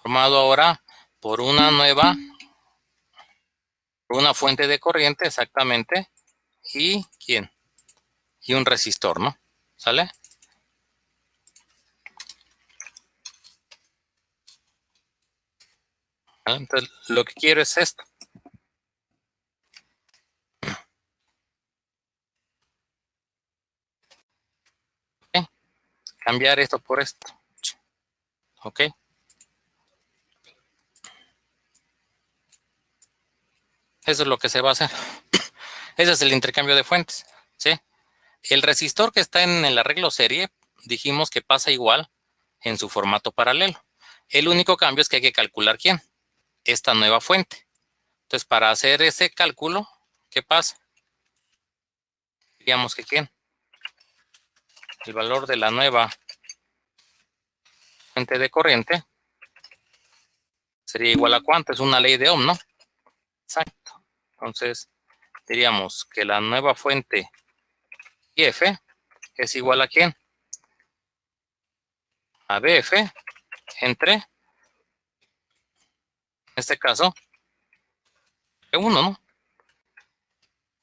Speaker 1: formado ahora por una fuente de corriente, exactamente, y ¿quién? Y un resistor, ¿no? ¿Sale? Entonces, lo que quiero es esto. ¿Okay? Cambiar esto por esto. ¿Ok? Eso es lo que se va a hacer. Ese es el intercambio de fuentes, ¿sí? El resistor que está en el arreglo serie, dijimos que pasa igual en su formato paralelo. El único cambio es que hay que calcular ¿quién? Esta nueva fuente. Entonces, para hacer ese cálculo, ¿qué pasa? Digamos que ¿quién? El valor de la nueva fuente de corriente sería igual a ¿cuánto? Es una ley de Ohm, ¿no? Exacto. Entonces, diríamos que la nueva fuente IF es igual a ¿quién? A BF entre, en este caso, E1, ¿no?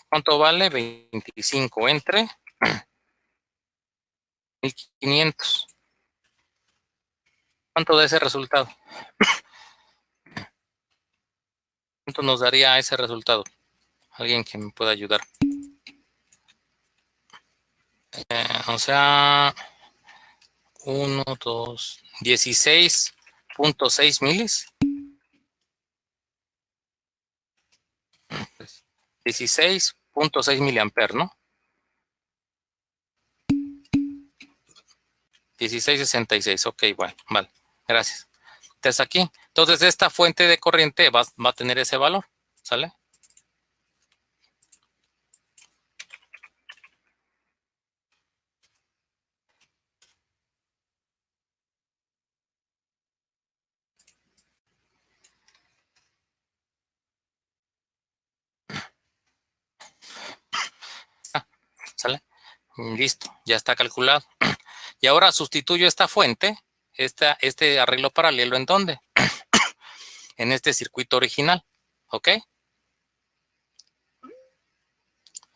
Speaker 1: ¿Cuánto vale? 25 entre 1500. ¿Cuánto da ese resultado? ¿Cuánto nos daría ese resultado? Alguien que me pueda ayudar. O sea, 1, 2, 16.6 milis. 16.6 miliamperes, ¿no? 1666, ok, vale, gracias. Entonces aquí, entonces esta fuente de corriente va a tener ese valor, ¿sale? ¿Sale? Listo, ya está calculado. Y ahora sustituyo esta fuente, este arreglo paralelo, ¿en dónde? En este circuito original, ¿ok?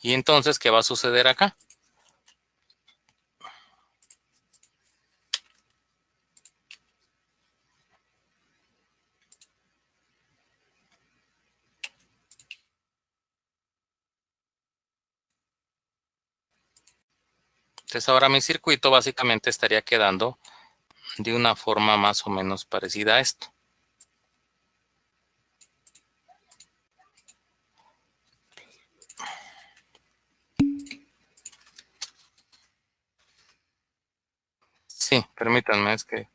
Speaker 1: Y entonces, ¿qué va a suceder acá? Entonces ahora mi circuito básicamente estaría quedando de una forma más o menos parecida a esto. Sí, permítanme, es que...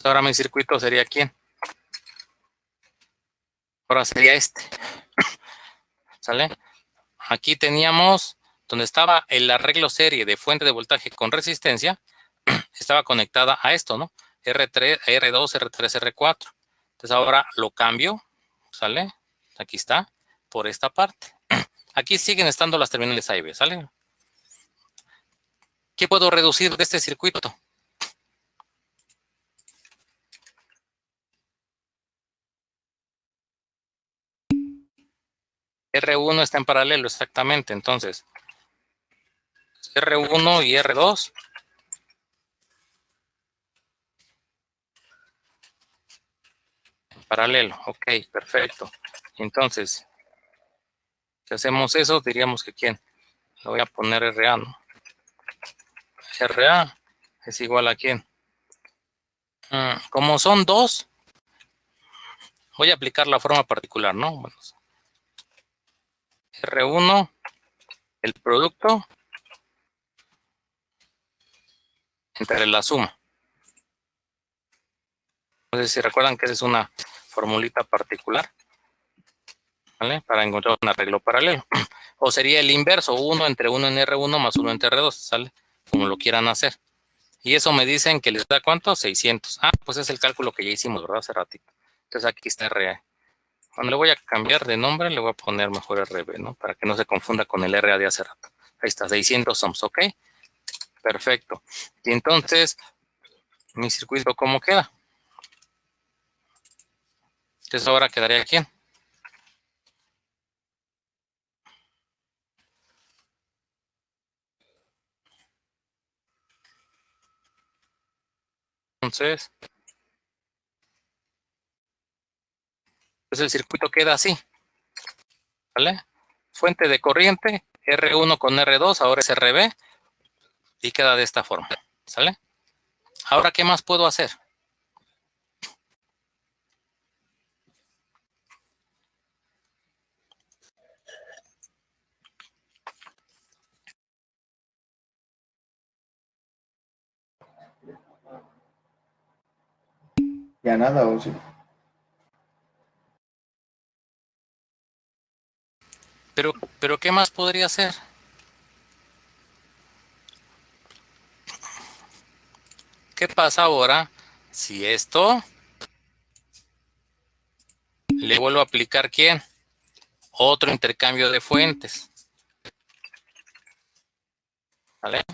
Speaker 1: Ahora mi circuito sería ¿quién? Ahora sería este. ¿Sale? Aquí teníamos donde estaba el arreglo serie de fuente de voltaje con resistencia, estaba conectada a esto, ¿no? R3, R2, R3, R4. Entonces ahora lo cambio, ¿sale? Aquí está, por esta parte. Aquí siguen estando las terminales A y B, ¿sale? ¿Qué puedo reducir de este circuito? R1 está en paralelo, exactamente. Entonces, R1 y R2. Paralelo, ok, perfecto. Entonces, si hacemos eso, diríamos que ¿quién? Le voy a poner RA, ¿no? RA es igual a ¿quién? Como son dos, voy a aplicar la forma particular, ¿no? Bueno, R1, el producto, entre la suma. No sé si recuerdan que esa es una formulita particular, ¿vale? Para encontrar un arreglo paralelo. O sería el inverso, 1 entre 1 en R1 más 1 entre R2, ¿sale? Como lo quieran hacer. Y eso me dicen que les da ¿cuánto? 600. Ah, pues es el cálculo que ya hicimos, ¿verdad? Hace ratito. Entonces aquí está RA. Cuando le voy a cambiar de nombre, le voy a poner mejor RB, ¿no? Para que no se confunda con el RA de hace rato. Ahí está, 600 ohms, ¿ok? Perfecto. Y entonces, mi circuito, ¿cómo queda? Entonces ahora quedaría aquí. Entonces, pues el circuito queda así, ¿vale? Fuente de corriente, R1 con R2, ahora es RB, y queda de esta forma, ¿sale? Ahora, ¿qué más puedo hacer?
Speaker 3: Ya nada, o sí.
Speaker 1: Pero ¿qué más podría hacer? ¿Qué pasa ahora si esto le vuelvo a aplicar quién? Otro intercambio de fuentes, ¿vale?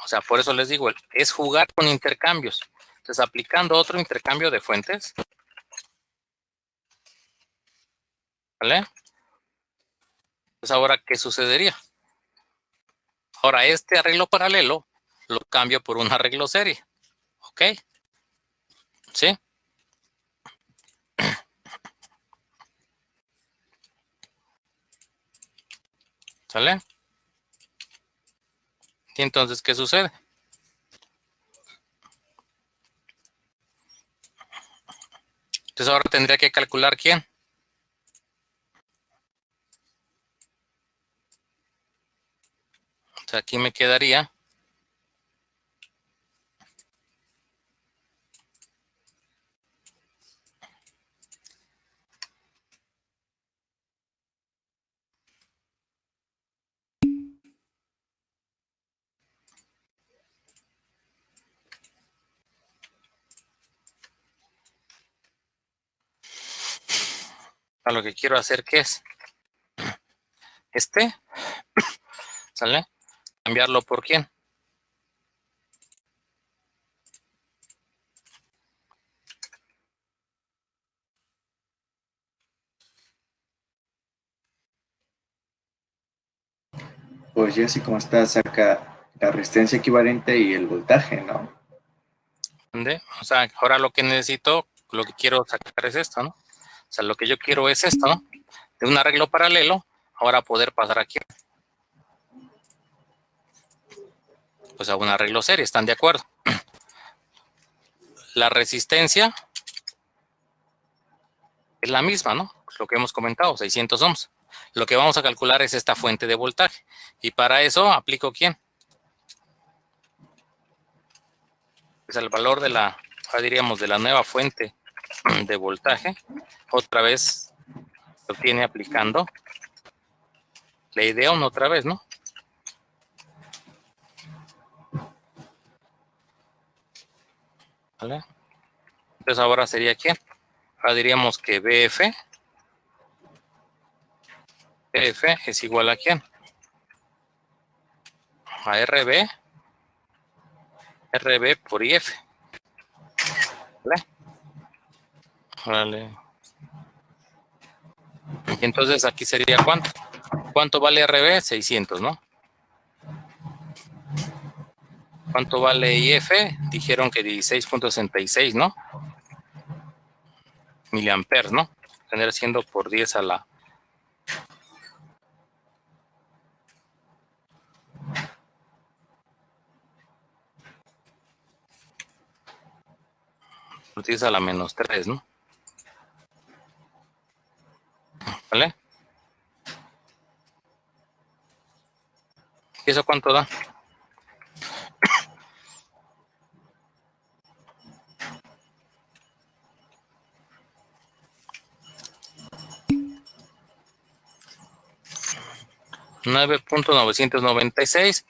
Speaker 1: O sea, por eso les digo, es jugar con intercambios. Entonces, aplicando otro intercambio de fuentes, ¿vale? Pues ahora, ¿qué sucedería? Ahora, este arreglo paralelo lo cambio por un arreglo serie, ¿ok? ¿Sí? ¿Sale? Y entonces, ¿qué sucede? Entonces ahora tendría que calcular quién. O sea, aquí me quedaría a lo que quiero hacer, ¿qué es? ¿Sale? Cambiarlo por quién.
Speaker 3: Pues ya así como está, saca la resistencia equivalente y el voltaje, ¿no?
Speaker 1: ¿Entiende? O sea, ahora lo que necesito, lo que quiero sacar es esto, ¿no? O sea, lo que yo quiero es esto, ¿no? De un arreglo paralelo, ahora poder pasar aquí. Pues a un arreglo serie, ¿están de acuerdo? La resistencia es la misma, ¿no? Lo que hemos comentado, 600 ohms. Lo que vamos a calcular es esta fuente de voltaje. Y para eso aplico ¿quién? Pues el valor de la, diríamos, de la nueva fuente de voltaje. Otra vez se obtiene aplicando la idea otra vez, ¿no? ¿Vale? Entonces ahora sería ¿quién? Ahora diríamos que BF es igual a ¿quién? A RB por IF. ¿Vale? Vale. Y entonces aquí sería ¿cuánto? ¿Cuánto vale RB? 600, ¿no? ¿Cuánto vale IF? Dijeron que 16.66, ¿no? Miliamperes, ¿no? Tener siendo por 10 a la... Por 10 a la menos 3, ¿no? ¿Vale? ¿Y eso cuánto da? $9.996.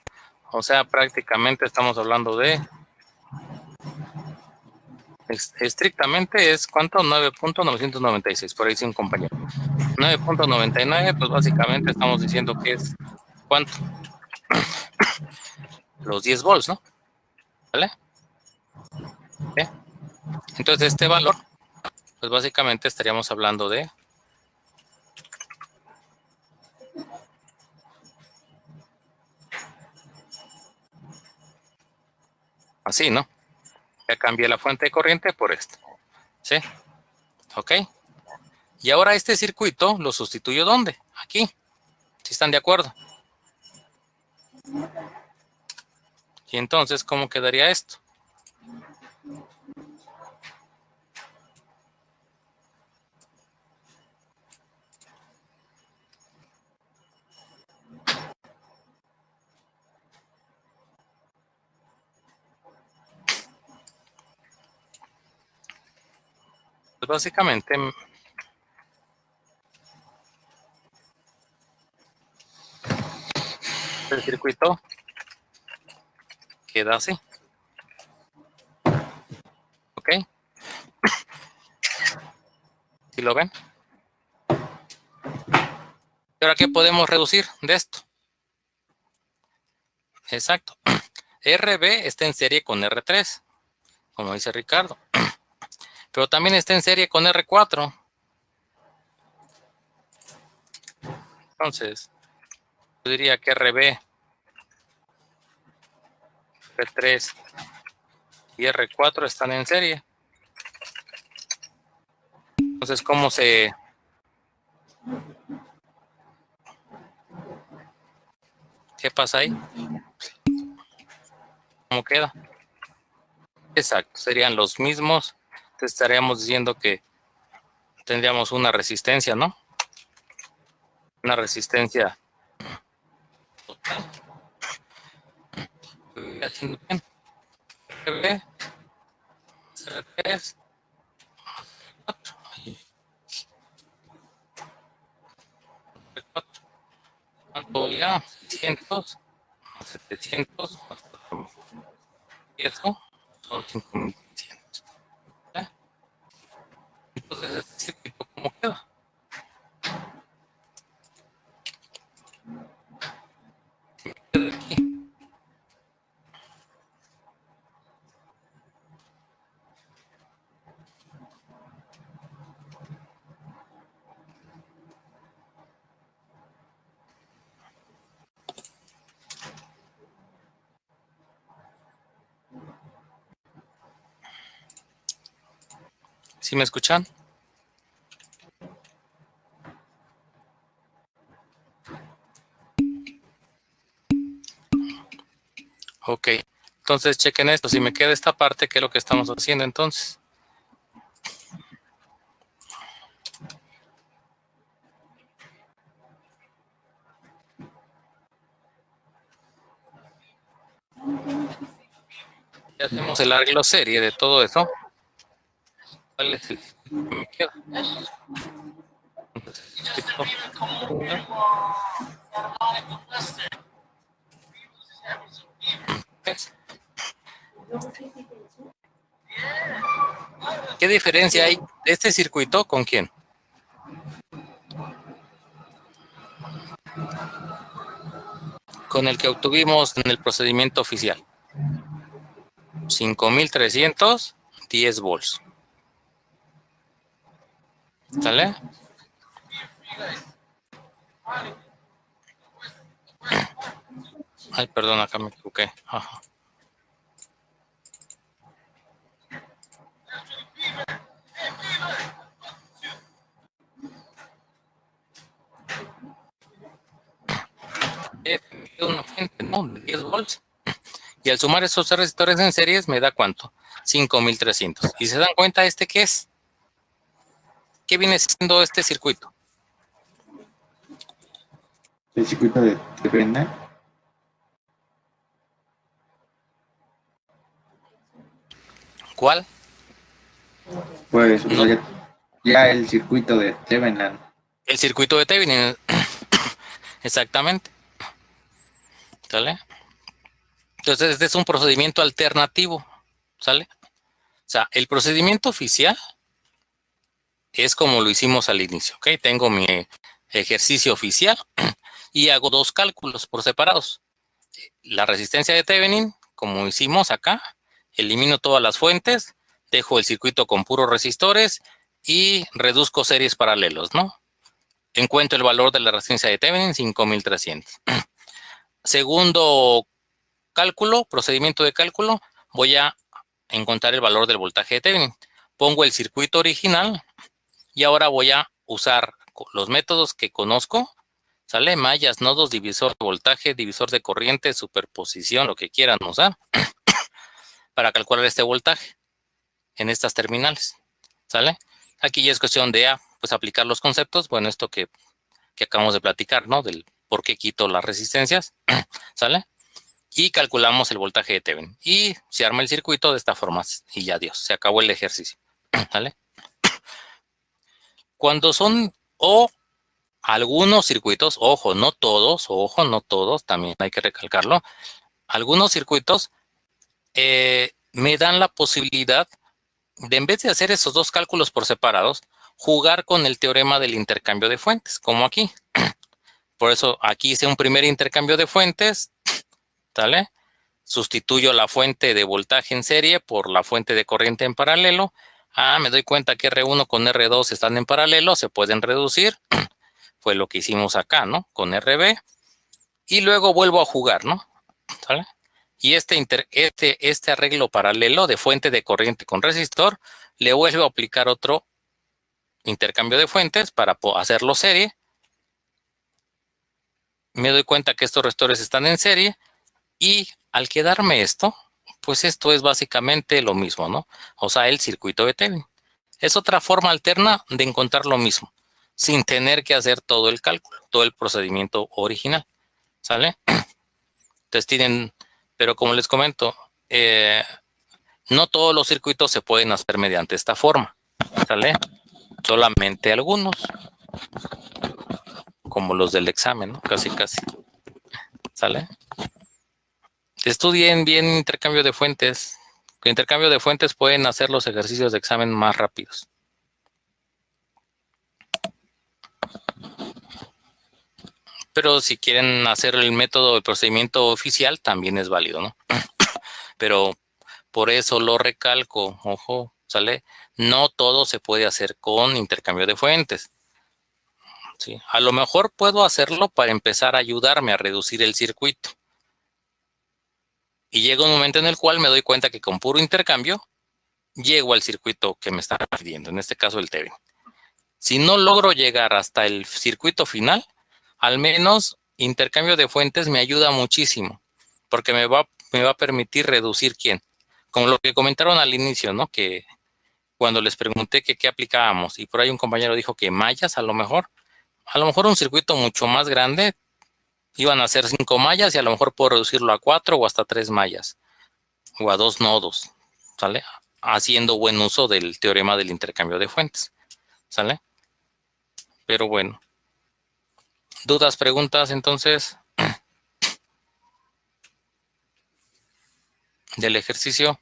Speaker 1: O sea, prácticamente estamos hablando de Estrictamente es ¿cuánto? 9.996, por ahí sí un compañero. 9.99, pues básicamente estamos diciendo que es ¿cuánto? Los 10 volts, ¿no? ¿Vale? ¿Sí? Entonces este valor, pues básicamente estaríamos hablando de así, ¿no? Ya cambié la fuente de corriente por esto. ¿Sí? ¿Ok? Y ahora este circuito lo sustituyo ¿dónde? Aquí. ¿Si están de acuerdo? Y entonces, ¿cómo quedaría esto? Pues básicamente el circuito queda así. ¿Ok? ¿Sí lo ven? ¿Y ahora qué podemos reducir de esto? Exacto. RB está en serie con R3, como dice Ricardo. Pero también está en serie con R4. Entonces, yo diría que RB, R3 y R4 están en serie. Entonces, ¿cómo se... ¿Qué pasa ahí? ¿Cómo queda? Exacto, serían los mismos. Entonces estaríamos diciendo que tendríamos una resistencia, ¿no? Una resistencia total. Haciendo bien. RB, R3, R4. ¿Cuánto ya? 600, 700, y eso son 5.600. ¿Ya? Entonces, este circuito, ¿cómo queda? Queda aquí. ¿Sí me escuchan? Ok. Entonces, chequen esto. Si me queda esta parte, ¿qué es lo que estamos haciendo entonces? Ya hacemos el arreglo serie de todo eso. ¿Cuál es el circuito que me queda? Entonces, el circuito es- ¿Qué diferencia hay de este circuito con quién? Con el que obtuvimos en el procedimiento oficial. 5.310 volts. ¿Sale? Ay, perdón, acá me equivoqué. Ajá. Una fuente, ¿no? De 10 volts. Y al sumar esos tres resistores en series me da ¿cuánto? 5.300. ¿Y se dan cuenta este qué es? ¿Qué viene siendo este circuito?
Speaker 3: El circuito de Brennan.
Speaker 1: ¿Cuál?
Speaker 3: Pues, o
Speaker 1: No,
Speaker 3: sea, ya el circuito de Thevenin.
Speaker 1: el circuito de Thevenin. Exactamente. ¿Sale? Entonces, este es un procedimiento alternativo. ¿Sale? sea, el procedimiento oficial es como lo hicimos al inicio, ¿ok? Tengo mi ejercicio oficial y hago dos cálculos por separados. La resistencia de Thevenin, como hicimos acá, elimino todas las fuentes, dejo el circuito con puros resistores y reduzco series paralelos, ¿no? Encuentro el valor de la resistencia de Thevenin, 5300. Segundo cálculo, procedimiento de cálculo, voy a encontrar el valor del voltaje de Thevenin. Pongo el circuito original y ahora voy a usar los métodos que conozco, ¿sale? Mallas, nodos, divisor de voltaje, divisor de corriente, superposición, lo que quieran usar, para calcular este voltaje en estas terminales, ¿sale? Aquí ya es cuestión de pues aplicar los conceptos, bueno, esto que acabamos de platicar, ¿no? Del por qué quito las resistencias, ¿sale? Y calculamos el voltaje de Thevenin. Y se arma el circuito de esta forma y ya Dios, se acabó el ejercicio, ¿sale? Cuando son algunos circuitos, ojo, no todos, también hay que recalcarlo, algunos circuitos me dan la posibilidad de, en vez de hacer esos dos cálculos por separados, jugar con el teorema del intercambio de fuentes, como aquí. Por eso aquí hice un primer intercambio de fuentes, ¿sale? Sustituyo la fuente de voltaje en serie por la fuente de corriente en paralelo. Me doy cuenta que R1 con R2 están en paralelo, se pueden reducir. Fue lo que hicimos acá, ¿no? Con RB. Y luego vuelvo a jugar, ¿no? ¿Sale? Y este arreglo paralelo de fuente de corriente con resistor, le vuelvo a aplicar otro intercambio de fuentes para hacerlo serie. Me doy cuenta que estos resistores están en serie y al quedarme esto, pues esto es básicamente lo mismo, ¿no? O sea, el circuito de Thevenin. Es otra forma alterna de encontrar lo mismo, sin tener que hacer todo el cálculo, todo el procedimiento original, ¿sale? Entonces pero como les comento, no todos los circuitos se pueden hacer mediante esta forma, ¿sale? Solamente algunos, como los del examen, ¿no? Casi, ¿sale? Estudien bien intercambio de fuentes. Con intercambio de fuentes pueden hacer los ejercicios de examen más rápidos. Pero si quieren hacer el método, el procedimiento oficial, también es válido, ¿no? Pero por eso lo recalco, ojo, ¿sale? No todo se puede hacer con intercambio de fuentes. ¿Sí? A lo mejor puedo hacerlo para empezar a ayudarme a reducir el circuito. Y llega un momento en el cual me doy cuenta que con puro intercambio llego al circuito que me está pidiendo, en este caso el Thevenin. Si no logro llegar hasta el circuito final, al menos intercambio de fuentes me ayuda muchísimo, porque me va a permitir reducir como lo que comentaron al inicio, ¿no? Que cuando les pregunté que qué aplicábamos, y por ahí un compañero dijo que mallas, a lo mejor un circuito mucho más grande, iban a ser 5 mallas y a lo mejor puedo reducirlo a 4 o hasta 3 mallas, o a 2 nodos, ¿sale? Haciendo buen uso del teorema del intercambio de fuentes, ¿sale? Pero bueno. ¿Dudas, preguntas, entonces, del ejercicio?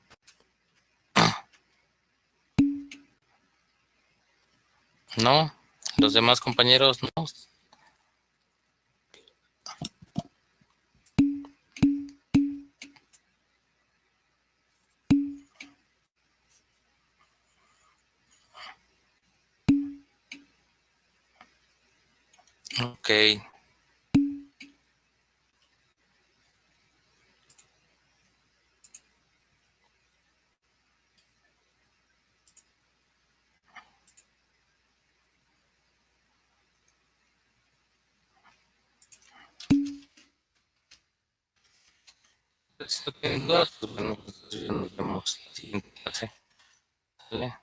Speaker 1: ¿No? ¿Los demás compañeros no? Ok. Si no tienen dudas, pues bueno, pues nos vemos en la siguiente clase. ¿Vale?